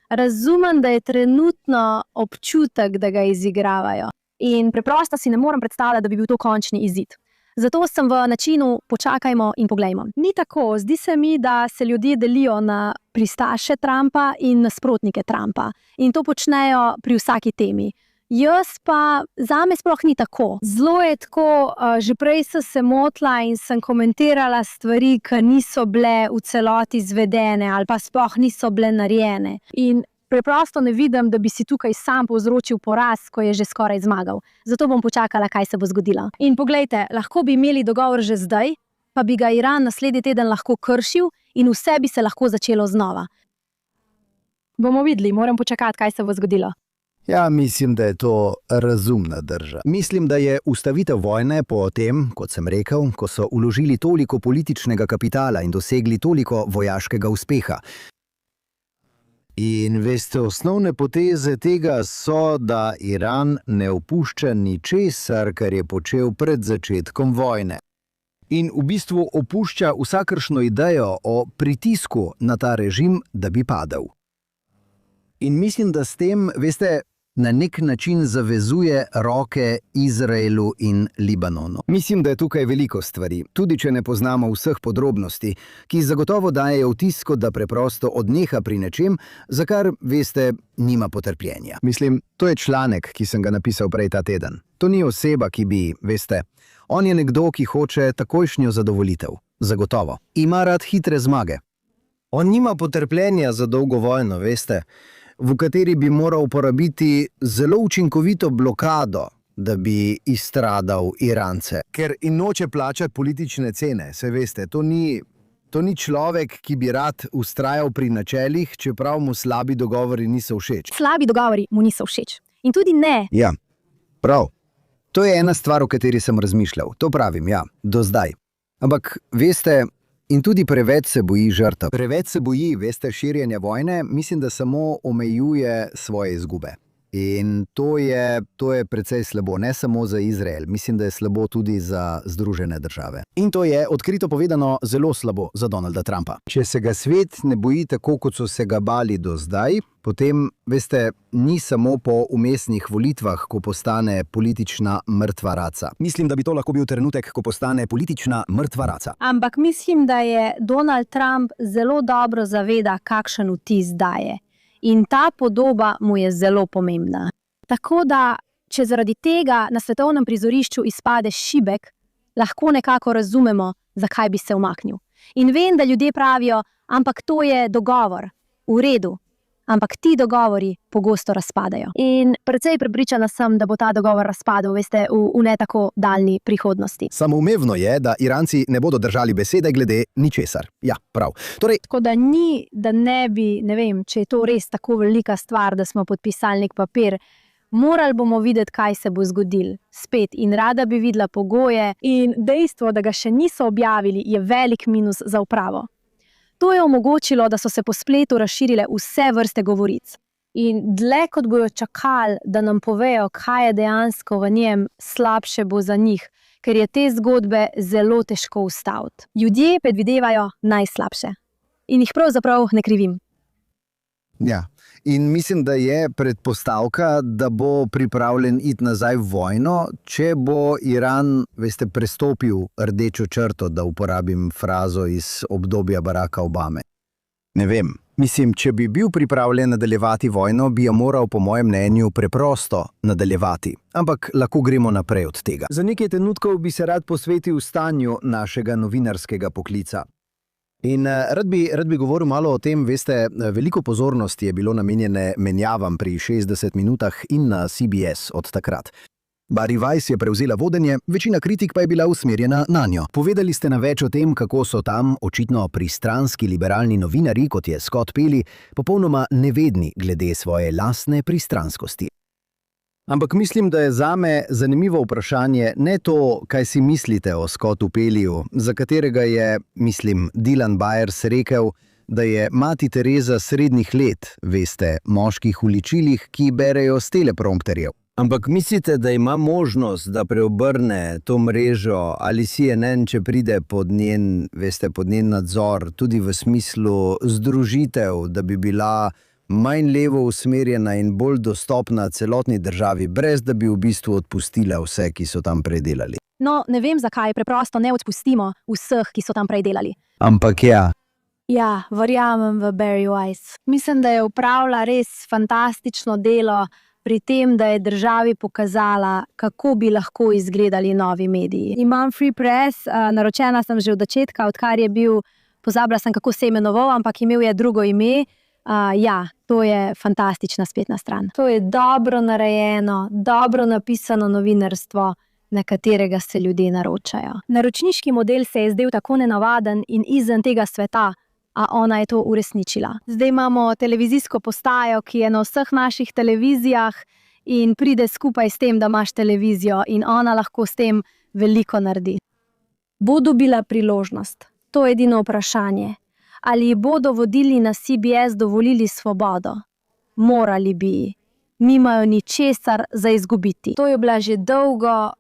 Razumem, da je trenutno občutek, da ga izigravajo. In preprosto si ne morem predstavljati, da bi bil to končni izid. Zato sem v načinu počakajmo in poglejmo. Ni tako, zdi se mi, da se ljudje delijo na pristaše Trumpa in nasprotnike Trumpa. In to počnejo pri vsaki temi. Jaz pa, zame sploh ni tako. Zelo je tako, že prej sem se motila in sem komentirala stvari, ki niso bile v celoti izvedene ali pa sploh niso bile narejene. In preprosto ne vidim, da bi si tukaj sam povzročil poraz, ko je že skoraj zmagal. Zato bom počakala, kaj se bo zgodilo. In poglejte, lahko bi imeli dogovor že zdaj, pa bi ga Iran naslednji teden lahko kršil in vse bi se lahko začelo znova. Bomo videli, moram počakati, kaj se bo zgodilo. Ja, mislim, da je to razumna drža. Mislim, da je ustavitev vojne po tem, kot sem rekel, ko so vložili toliko političnega kapitala in dosegli toliko vojaškega uspeha. In veste, osnovne poteze tega so, da Iran ne opušča ničesar, kar je počel pred začetkom vojne. In v bistvu opušča vsakršno idejo o pritisku na ta režim, da bi padel. In mislim, da s tem, veste, na nek način zavezuje roke Izraelu in Libanonu. Mislim, da je tukaj veliko stvari, tudi če ne poznamo vseh podrobnosti, ki zagotovo dajejo vtis, kot da preprosto odneha pri nečem, za kar, veste, nima potrpljenja. Mislim, to je članek, ki sem ga napisal prej ta teden. To ni oseba, ki bi, veste, on je nekdo, ki hoče takojšnjo zadovolitev. Zagotovo. Ima rad hitre zmage. On nima potrpljenja za dolgo vojno, veste, v kateri bi moral uporabiti zelo učinkovito blokado, da bi izstradal Irance. Ker in noče plačati politične cene, se veste, to ni človek, ki bi rad vztrajal pri načelih, čeprav mu slabi dogovori niso všeč. Slabi dogovori mu niso všeč. In tudi ne. Ja, prav. To je ena stvar, o kateri sem razmišljal. To pravim, ja, do zdaj. Ampak, veste, in tudi preveč se boji žrtev. Preveč se boji, veste, širjenja vojne, mislim, da samo omejuje svoje izgube. In to je precej slabo, ne samo za Izrael, mislim, da je slabo tudi za Združene države. In to je, odkrito povedano, zelo slabo za Donalda Trumpa. Če se ga svet ne boji tako, kot so se ga bali do zdaj, potem, veste, ni samo po vmesnih volitvah, ko postane politična mrtva raca. Mislim, da bi to lahko bil trenutek, ko postane politična mrtva raca. Ampak mislim, da je Donald Trump zelo dobro zaveda, kakšen vtis daje. In ta podoba mu je zelo pomembna. Tako da, če zaradi tega na svetovnem prizorišču izpade šibek, lahko nekako razumemo, zakaj bi se umaknil. In vem, da ljudje pravijo, ampak to je dogovor, v redu. Ampak ti dogovori pogosto razpadajo. In precej prepričana sem, da bo ta dogovor razpadel, veste, v ne tako daljni prihodnosti. Samoumevno je, da Iranci ne bodo držali besede glede ničesar. Ja, prav. Torej, tako da ni, da ne bi, ne vem, če je to res tako velika stvar, da smo podpisali nek papir, morali bomo videti, kaj se bo zgodilo. Spet, in rada bi videla pogoje in dejstvo, da ga še niso objavili, je velik minus za upravo. To je omogočilo, da so se po spletu razširile vse vrste govoric. In dlje kot bojo čakali, da nam povejo, kaj je dejansko v njem, slabše bo za njih, ker je te zgodbe zelo težko ustaviti. Ljudje predvidevajo najslabše. In jih pravzaprav ne krivim. Ja, in mislim, da je predpostavka, da bo pripravljen iti nazaj v vojno, če bo Iran, veste, prestopil rdečo črto, da uporabim frazo iz obdobja Baracka Obame. Ne vem. Mislim, če bi bil pripravljen nadaljevati vojno, bi jo moral po mojem mnenju preprosto nadaljevati. Ampak lahko gremo naprej od tega. Za nekaj trenutkov bi se rad posvetil stanju našega novinarskega poklica. In rad bi govoril malo o tem, veste, veliko pozornosti je bilo namenjene menjavam pri 60 minutah in na CBS od takrat. Bari Weiss je prevzela vodenje, večina kritik pa je bila usmerjena nanjo. Povedali ste na več o tem, kako so tam očitno pristranski liberalni novinarji, kot je Scott Pelley, popolnoma nevedni glede svoje lastne pristranskosti. Ampak mislim, da je zame zanimivo vprašanje ne to, kaj si mislite o Scottu Pelleyju, za katerega je, mislim, Dylan Byers rekel, da je mati Tereza srednjih let, veste, moških v ličilih, ki berejo s teleprompterjev. Ampak mislite, da ima možnost, da preobrne to mrežo ali CNN, če pride pod njen, veste, pod njen nadzor, tudi v smislu združitev, da bi bila manj levo usmerjena in bolj dostopna celotni državi, brez da bi v bistvu odpustila vse, ki so tam predelali. No, ne vem, zakaj preprosto ne odpustimo vseh, ki so tam predelali. Ampak ja. Ja, verjamem v Bari Weiss. Mislim, da je opravila res fantastično delo, pri tem, da je državi pokazala, kako bi lahko izgledali novi mediji. Imam Free Press, naročena sem že od začetka, odkar je bil, pozabila sem, kako se je imenoval, ampak imel je drugo ime. Ja, to je fantastična spletna stran. To je dobro narejeno, dobro napisano novinarstvo, na katerega se ljudje naročajo. Naročniški model se je zdel tako nenavaden in izven tega sveta, a ona je to uresničila. Zdaj imamo televizijsko postajo, ki je na vseh naših televizijah in pride skupaj s tem, da imaš televizijo, in ona lahko s tem veliko naredi. Bo dobila priložnost? To je edino vprašanje. Ali bodo vodili na CBS dovolili svobodo? Morali bi. Nimajo ničesar za izgubiti. To je bila že dolgo,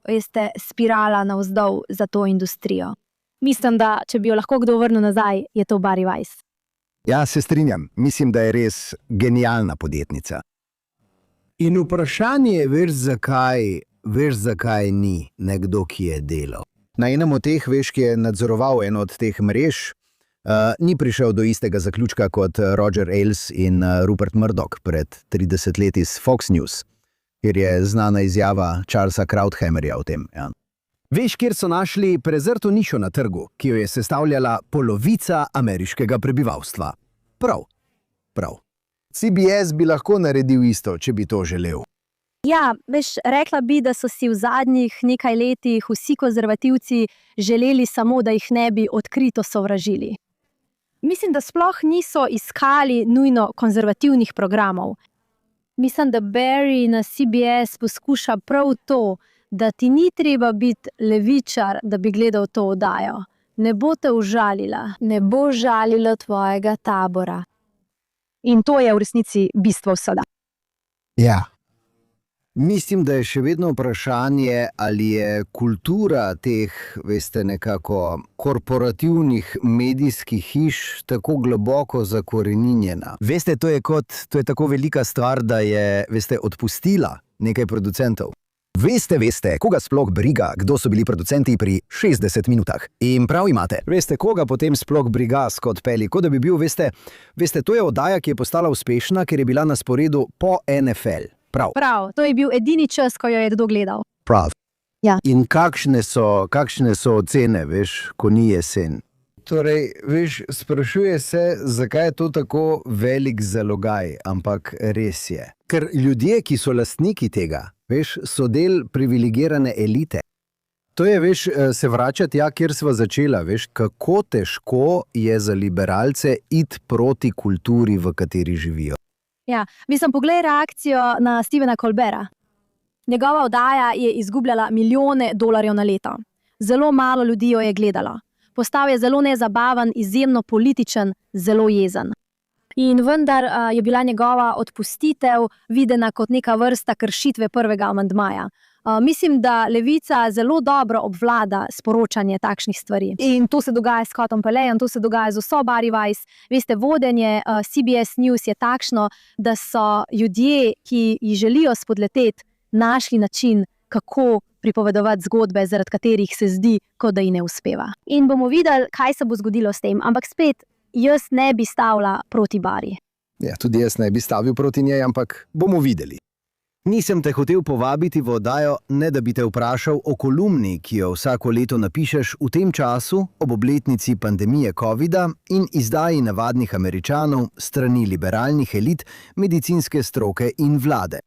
spirala navzdol za to industrijo. Mislim, da če bi jo lahko kdo vrnil nazaj, je to Bari Weiss. Ja, se strinjam. Mislim, da je res genialna podjetnica. In vprašanje je, veš, zakaj ni nekdo, ki je delal. Na enem od teh, ki je nadzoroval eno od teh mrež, ni prišel do istega zaključka kot Roger Ailes in Rupert Murdoch pred 30 leti s Fox News, kjer je znana izjava Charlesa Krauthammerja o tem. Ja. Veš, kjer so našli prezrto nišo na trgu, ki jo je sestavljala polovica ameriškega prebivalstva? Prav. CBS bi lahko naredil isto, če bi to želel. Ja, veš, rekla bi, da so si v zadnjih nekaj letih vsi konzervativci želeli samo, da jih ne bi odkrito sovražili. Mislim, da sploh niso iskali nujno konzervativnih programov. Mislim, da Barry na CBS poskuša prav to, da ti ni treba biti levičar, da bi gledal to oddajo. Ne bo te užalila, ne bo žalila tvojega tabora. In to je v resnici bistvo vsega. Ja. Mislim, da je še vedno vprašanje, ali je kultura teh, nekako korporativnih medijskih hiš tako globoko zakoreninjena. Veste, to je tako velika stvar, da je, odpustila nekaj producentov. Veste, koga sploh briga, kdo so bili producenti pri 60 minutah. In prav imate. Veste, koga potem sploh briga Scott Pelley, kot da bi bil, to je oddaja, ki je postala uspešna, ker je bila na sporedu po NFL. Prav, to je bil edini čas, ko jo je kdo gledal. Prav. Ja. In kakšne so ocene, ko ni jesen? Torej, sprašuje se, zakaj je to tako velik zalogaj, ampak res je. Ker ljudje, ki so lastniki tega, so del privilegirane elite. To je, se vrača tja, kjer sva začela, kako težko je za liberalce iti proti kulturi, v kateri živijo. Ja, poglej reakcijo na Stephena Colberta. Njegova oddaja je izgubljala milijone dolarjev na leto. Zelo malo ljudi jo je gledalo. Postal je zelo nezabaven, izjemno političen, zelo jezen. In vendar je bila njegova odpustitev videna kot neka vrsta kršitve prvega amandmaja. Mislim, da levica zelo dobro obvlada sporočanje takšnih stvari. In to se dogaja s Scottom Pelleyjem, to se dogaja z vso Bari Weiss. Vodenje CBS News je takšno, da so ljudje, ki jih želijo spodleteti, našli način, kako pripovedovati zgodbe, zaradi katerih se zdi, kot da ji ne uspeva. In bomo videli, kaj se bo zgodilo s tem. Ampak spet, jaz ne bi stavila proti Bari. Ja, tudi jaz ne bi stavil proti njej, ampak bomo videli. Nisem te hotel povabiti v oddajo, ne da bi te vprašal o kolumni, ki jo vsako leto napišeš v tem času ob obletnici pandemije covida in izdaji navadnih Američanov strani liberalnih elit, medicinske stroke in vlade.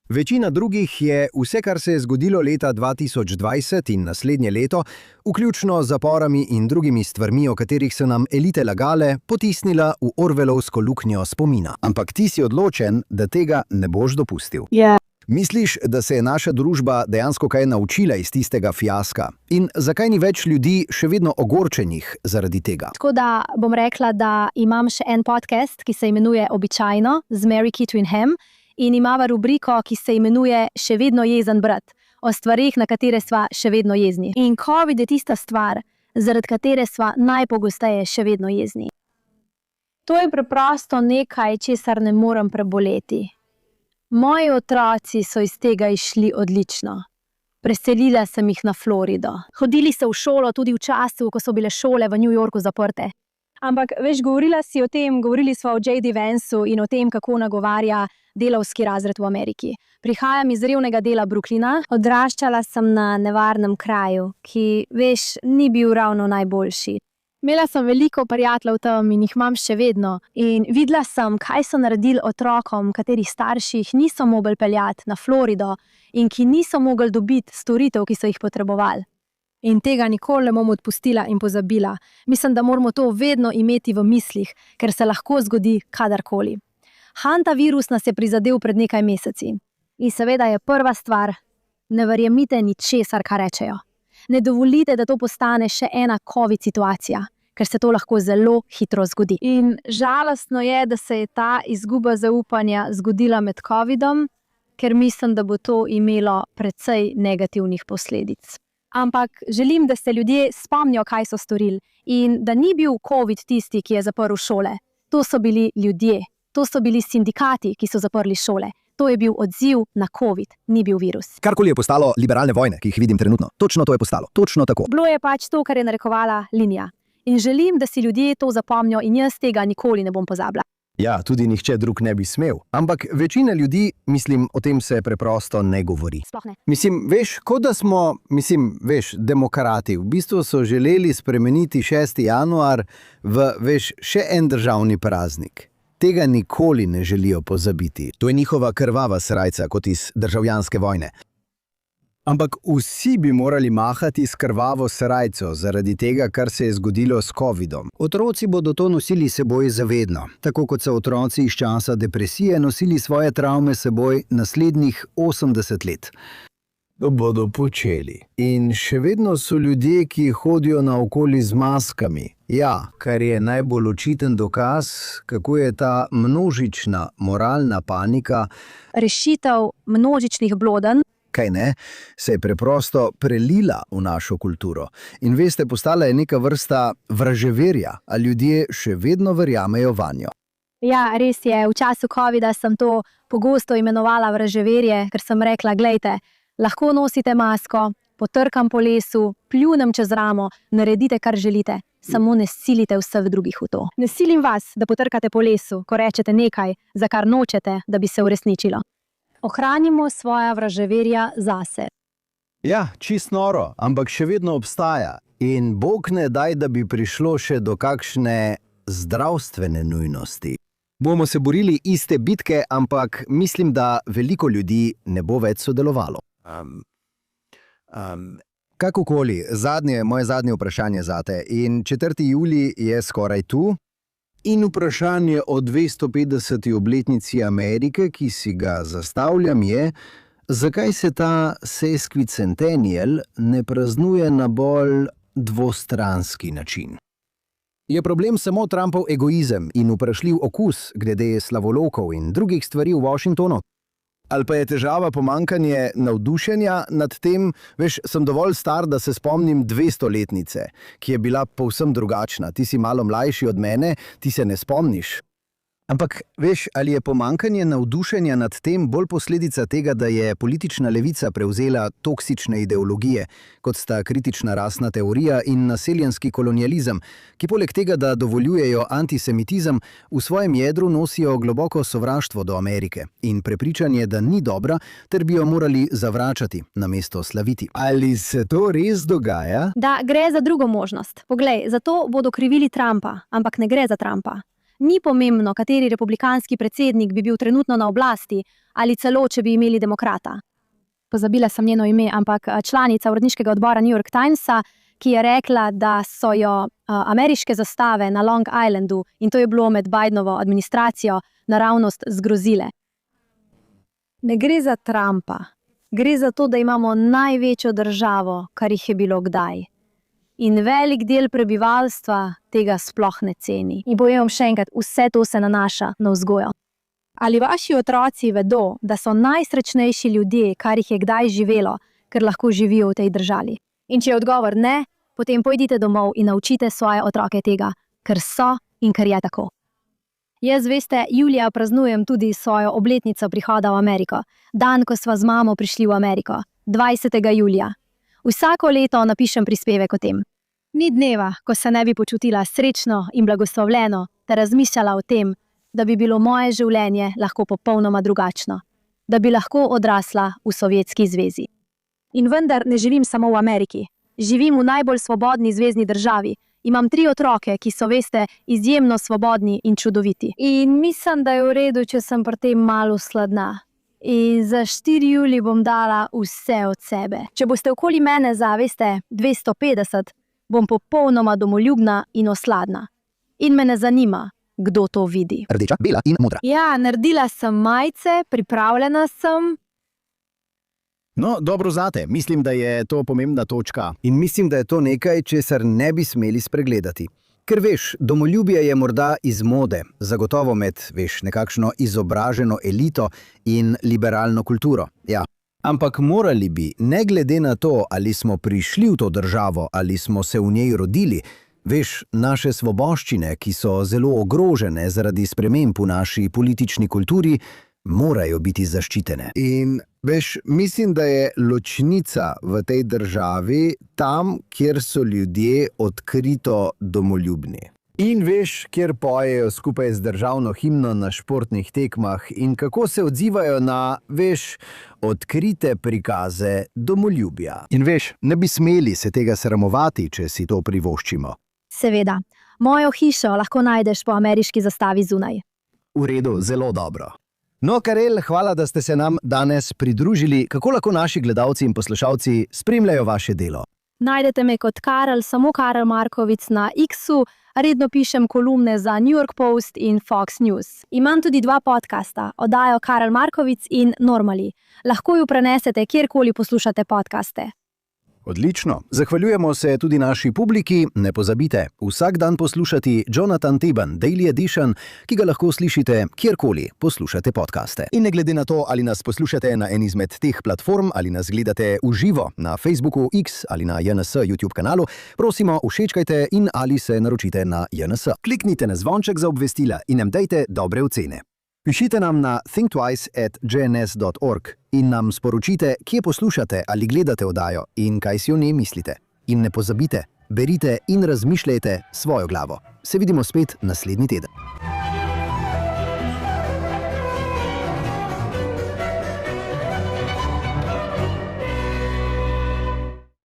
Večina drugih je vse, kar se je zgodilo leta 2020 in naslednje leto, vključno z zaporami in drugimi stvarmi, o katerih so nam elite lagale, potisnila v Orwellovsko luknjo spomina. Ampak ti si odločen, da tega ne boš dopustil. Yeah. Misliš, da se je naša družba dejansko kaj naučila iz tistega fiaska? In zakaj ni več ljudi še vedno ogorčenih zaradi tega? Tako da bom rekla, da imam še en podcast, ki se imenuje Običajno, z Mary Kitwin-Ham, in imava rubriko, ki se imenuje Še vedno jezen brat, o stvarih, na katere sva še vedno jezni. In COVID je tista stvar, zaradi katere sva najpogosteje še vedno jezni. To je preprosto nekaj, česar ne morem preboleti. Moji otroci so iz tega išli odlično. Preselila sem jih na Florido. Hodili so v šolo tudi v času, ko so bile šole v New Yorku zaprte. Ampak, veš, govorili smo o J.D. Vansu in o tem, kako nagovarja delavski razred v Ameriki. Prihajam iz revnega dela Brooklyna. Odraščala sem na nevarnem kraju, ki, veš, ni bil ravno najboljši. Imela sem veliko prijateljev tam in jih imam še vedno. In videla sem, kaj so naredili otrokom, katerih starši jih niso mogli peljati na Florido in ki niso mogli dobiti storitev, ki so jih potrebovali. In tega nikoli ne bom odpustila in pozabila. Mislim, da moramo to vedno imeti v mislih, ker se lahko zgodi kadarkoli. Hantavirus nas je prizadel pred nekaj meseci. In seveda je prva stvar, ne verjemite ničesar, kar rečejo. Ne dovolite, da to postane še ena COVID situacija, ker se to lahko zelo hitro zgodi. In žalostno je, da se je ta izguba zaupanja zgodila med COVID-om, ker mislim, da bo to imelo precej negativnih posledic. Ampak želim, da se ljudje spomnijo, kaj so storili in da ni bil COVID tisti, ki je zaprl šole. To so bili ljudje, to so bili sindikati, ki so zaprli šole. To je bil odziv na COVID, ni bil virus. Karkoli je postalo liberalne vojne, ki jih vidim trenutno, točno to je postalo, točno tako. Bilo je pač to, kar je narekovala linija. In želim, da si ljudje to zapomnijo in jaz tega nikoli ne bom pozabila. Ja, tudi nihče drug ne bi smel. Ampak večina ljudi, mislim, o tem se preprosto ne govori. Sploh ne. Veš, kot da smo, demokrati. V bistvu so želeli spremeniti 6. januar v, še en državni praznik. Tega nikoli ne želijo pozabiti. To je njihova krvava srajca, kot iz državljanske vojne. Ampak vsi bi morali mahati s krvavo srajco zaradi tega, kar se je zgodilo s COVID-om. Otroci bodo to nosili seboj zavedno, tako kot so otroci iz časa depresije nosili svoje travme seboj naslednjih 80 let. To bodo počeli. In še vedno so ljudje, ki hodijo naokoli z maskami. Ja, kar je najbolj očiten dokaz, kako je ta množična moralna panika, Rešitev množičnih blodenj, kaj ne, se je preprosto prelila v našo kulturo. In veste, postala je neka vrsta vraževerja, a ljudje še vedno verjamejo vanjo. Ja, res je, v času COVID-a sem to pogosto imenovala vraževerje, ker sem rekla, glejte, lahko nosite masko, potrkam po lesu, pljunem čez ramo, naredite, kar želite, samo ne silite vseh drugih v to. Ne silim vas, da potrkate po lesu, ko rečete nekaj, za kar nočete, da bi se uresničilo. Ohranimo svoja vraževerja zase. Ja, čist noro, ampak še vedno obstaja. In Bog ne daj, da bi prišlo še do kakšne zdravstvene nujnosti. Bomo se borili iste bitke, ampak mislim, da veliko ljudi ne bo več sodelovalo. Kakokoli, moje zadnje vprašanje zate. In 4. julij je skoraj tu. In vprašanje o 250. obletnici Amerike, ki si ga zastavljam, je, zakaj se ta sesquicentennial ne praznuje na bolj dvostranski način. Je problem samo Trumpov egoizem in vprašljiv okus glede slavolovkov in drugih stvari v Washingtonu? Ali pa je težava pomanjkanje navdušenja nad tem, sem dovolj star, da se spomnim 200-letnice, ki je bila povsem drugačna. Ti si malo mlajši od mene, ti se ne spomniš. Ampak, ali je pomanjkanje navdušenja nad tem bolj posledica tega, da je politična levica prevzela toksične ideologije, kot sta kritična rasna teorija in naseljenski kolonializem, ki poleg tega, da dovoljujejo antisemitizem, v svojem jedru nosijo globoko sovraštvo do Amerike in prepričanje, da ni dobra, ter bi jo morali zavračati, namesto slaviti. Ali se to res dogaja? Da, gre za drugo možnost. Poglej, zato bodo krivili Trumpa, ampak ne gre za Trumpa. Ni pomembno, kateri republikanski predsednik bi bil trenutno na oblasti ali celo, če bi imeli demokrata. Pozabila sem njeno ime, ampak članica uredniškega odbora New York Timesa, ki je rekla, da so jo ameriške zastave na Long Islandu, in to je bilo med Bidenovo administracijo, naravnost zgrozile. Ne gre za Trumpa, gre za to, da imamo največjo državo, kar jih je bilo kdaj. In velik del prebivalstva tega sploh ne ceni. In povem še enkrat, vse to se nanaša na vzgojo. Ali vaši otroci vedo, da so najsrečnejši ljudje, kar jih je kdaj živelo, ker lahko živijo v tej državi? In če je odgovor ne, potem pojdite domov in naučite svoje otroke tega, ker so in ker je tako. Jaz, veste, julija praznujem tudi svojo obletnico prihoda v Ameriko. Dan, ko sva z mamo prišli v Ameriko. 20. julija. Vsako leto napišem prispevek o tem. Ni dneva, ko se ne bi počutila srečno in blagoslovljeno ter razmišljala o tem, da bi bilo moje življenje lahko popolnoma drugačno, da bi lahko odrasla v Sovjetski zvezi. In vendar ne živim samo v Ameriki. Živim v najbolj svobodni zvezni državi. Imam 3 otroke, ki so, veste, izjemno svobodni in čudoviti. In mislim, da je v redu, če sem pri tem malo sladna. In za 4 julij bom dala vse od sebe. Če boste okoli mene za, veste, 250, bom popolnoma domoljubna in osladna. In me ne zanima, kdo to vidi. Rdeča, bela in modra. Ja, naredila sem majice, pripravljena sem. No, dobro zate. Mislim, da je to pomembna točka. In mislim, da je to nekaj, česar ne bi smeli spregledati. Ker veš, domoljubje je morda iz mode, zagotovo med, nekakšno izobraženo elito in liberalno kulturo. Ja. Ampak morali bi, ne glede na to, ali smo prišli v to državo, ali smo se v njej rodili, naše svoboščine, ki so zelo ogrožene zaradi sprememb v naši politični kulturi, morajo biti zaščitene. In mislim, da je ločnica v tej državi tam, kjer so ljudje odkrito domoljubni. In kjer pojejo skupaj z državno himno na športnih tekmah in kako se odzivajo na, odkrite prikaze domoljubja. In ne bi smeli se tega sramovati, če si to privoščimo. Seveda, mojo hišo lahko najdeš po ameriški zastavi zunaj. V redu, zelo dobro. No, Karel, hvala, da ste se nam danes pridružili. Kako lahko naši gledalci in poslušalci spremljajo vaše delo? Najdete me kot Karel, samo Karel Markovic na X-u, redno pišem kolumne za New York Post in Fox News. Imam tudi 2 podcasta, oddajo Karel Markovic in Normali. Lahko ju prenesete, kjerkoli poslušate podcaste. Odlično. Zahvaljujemo se tudi naši publiki. Ne pozabite, vsak dan poslušati Jonathan Teben Daily Edition, ki ga lahko slišite kjerkoli poslušate podcaste. In ne glede na to, ali nas poslušate na eni izmed teh platform, ali nas gledate v živo na Facebooku, X ali na JNS YouTube kanalu, prosimo, všečkajte in ali se naročite na JNS. Kliknite na zvonček za obvestila in nam dajte dobre ocene. Pišite nam na thinktwice@jns.org in nam sporočite, kje poslušate ali gledate oddajo in kaj si o njej mislite. In ne pozabite, berite in razmišljajte svojo glavo. Se vidimo spet naslednji teden.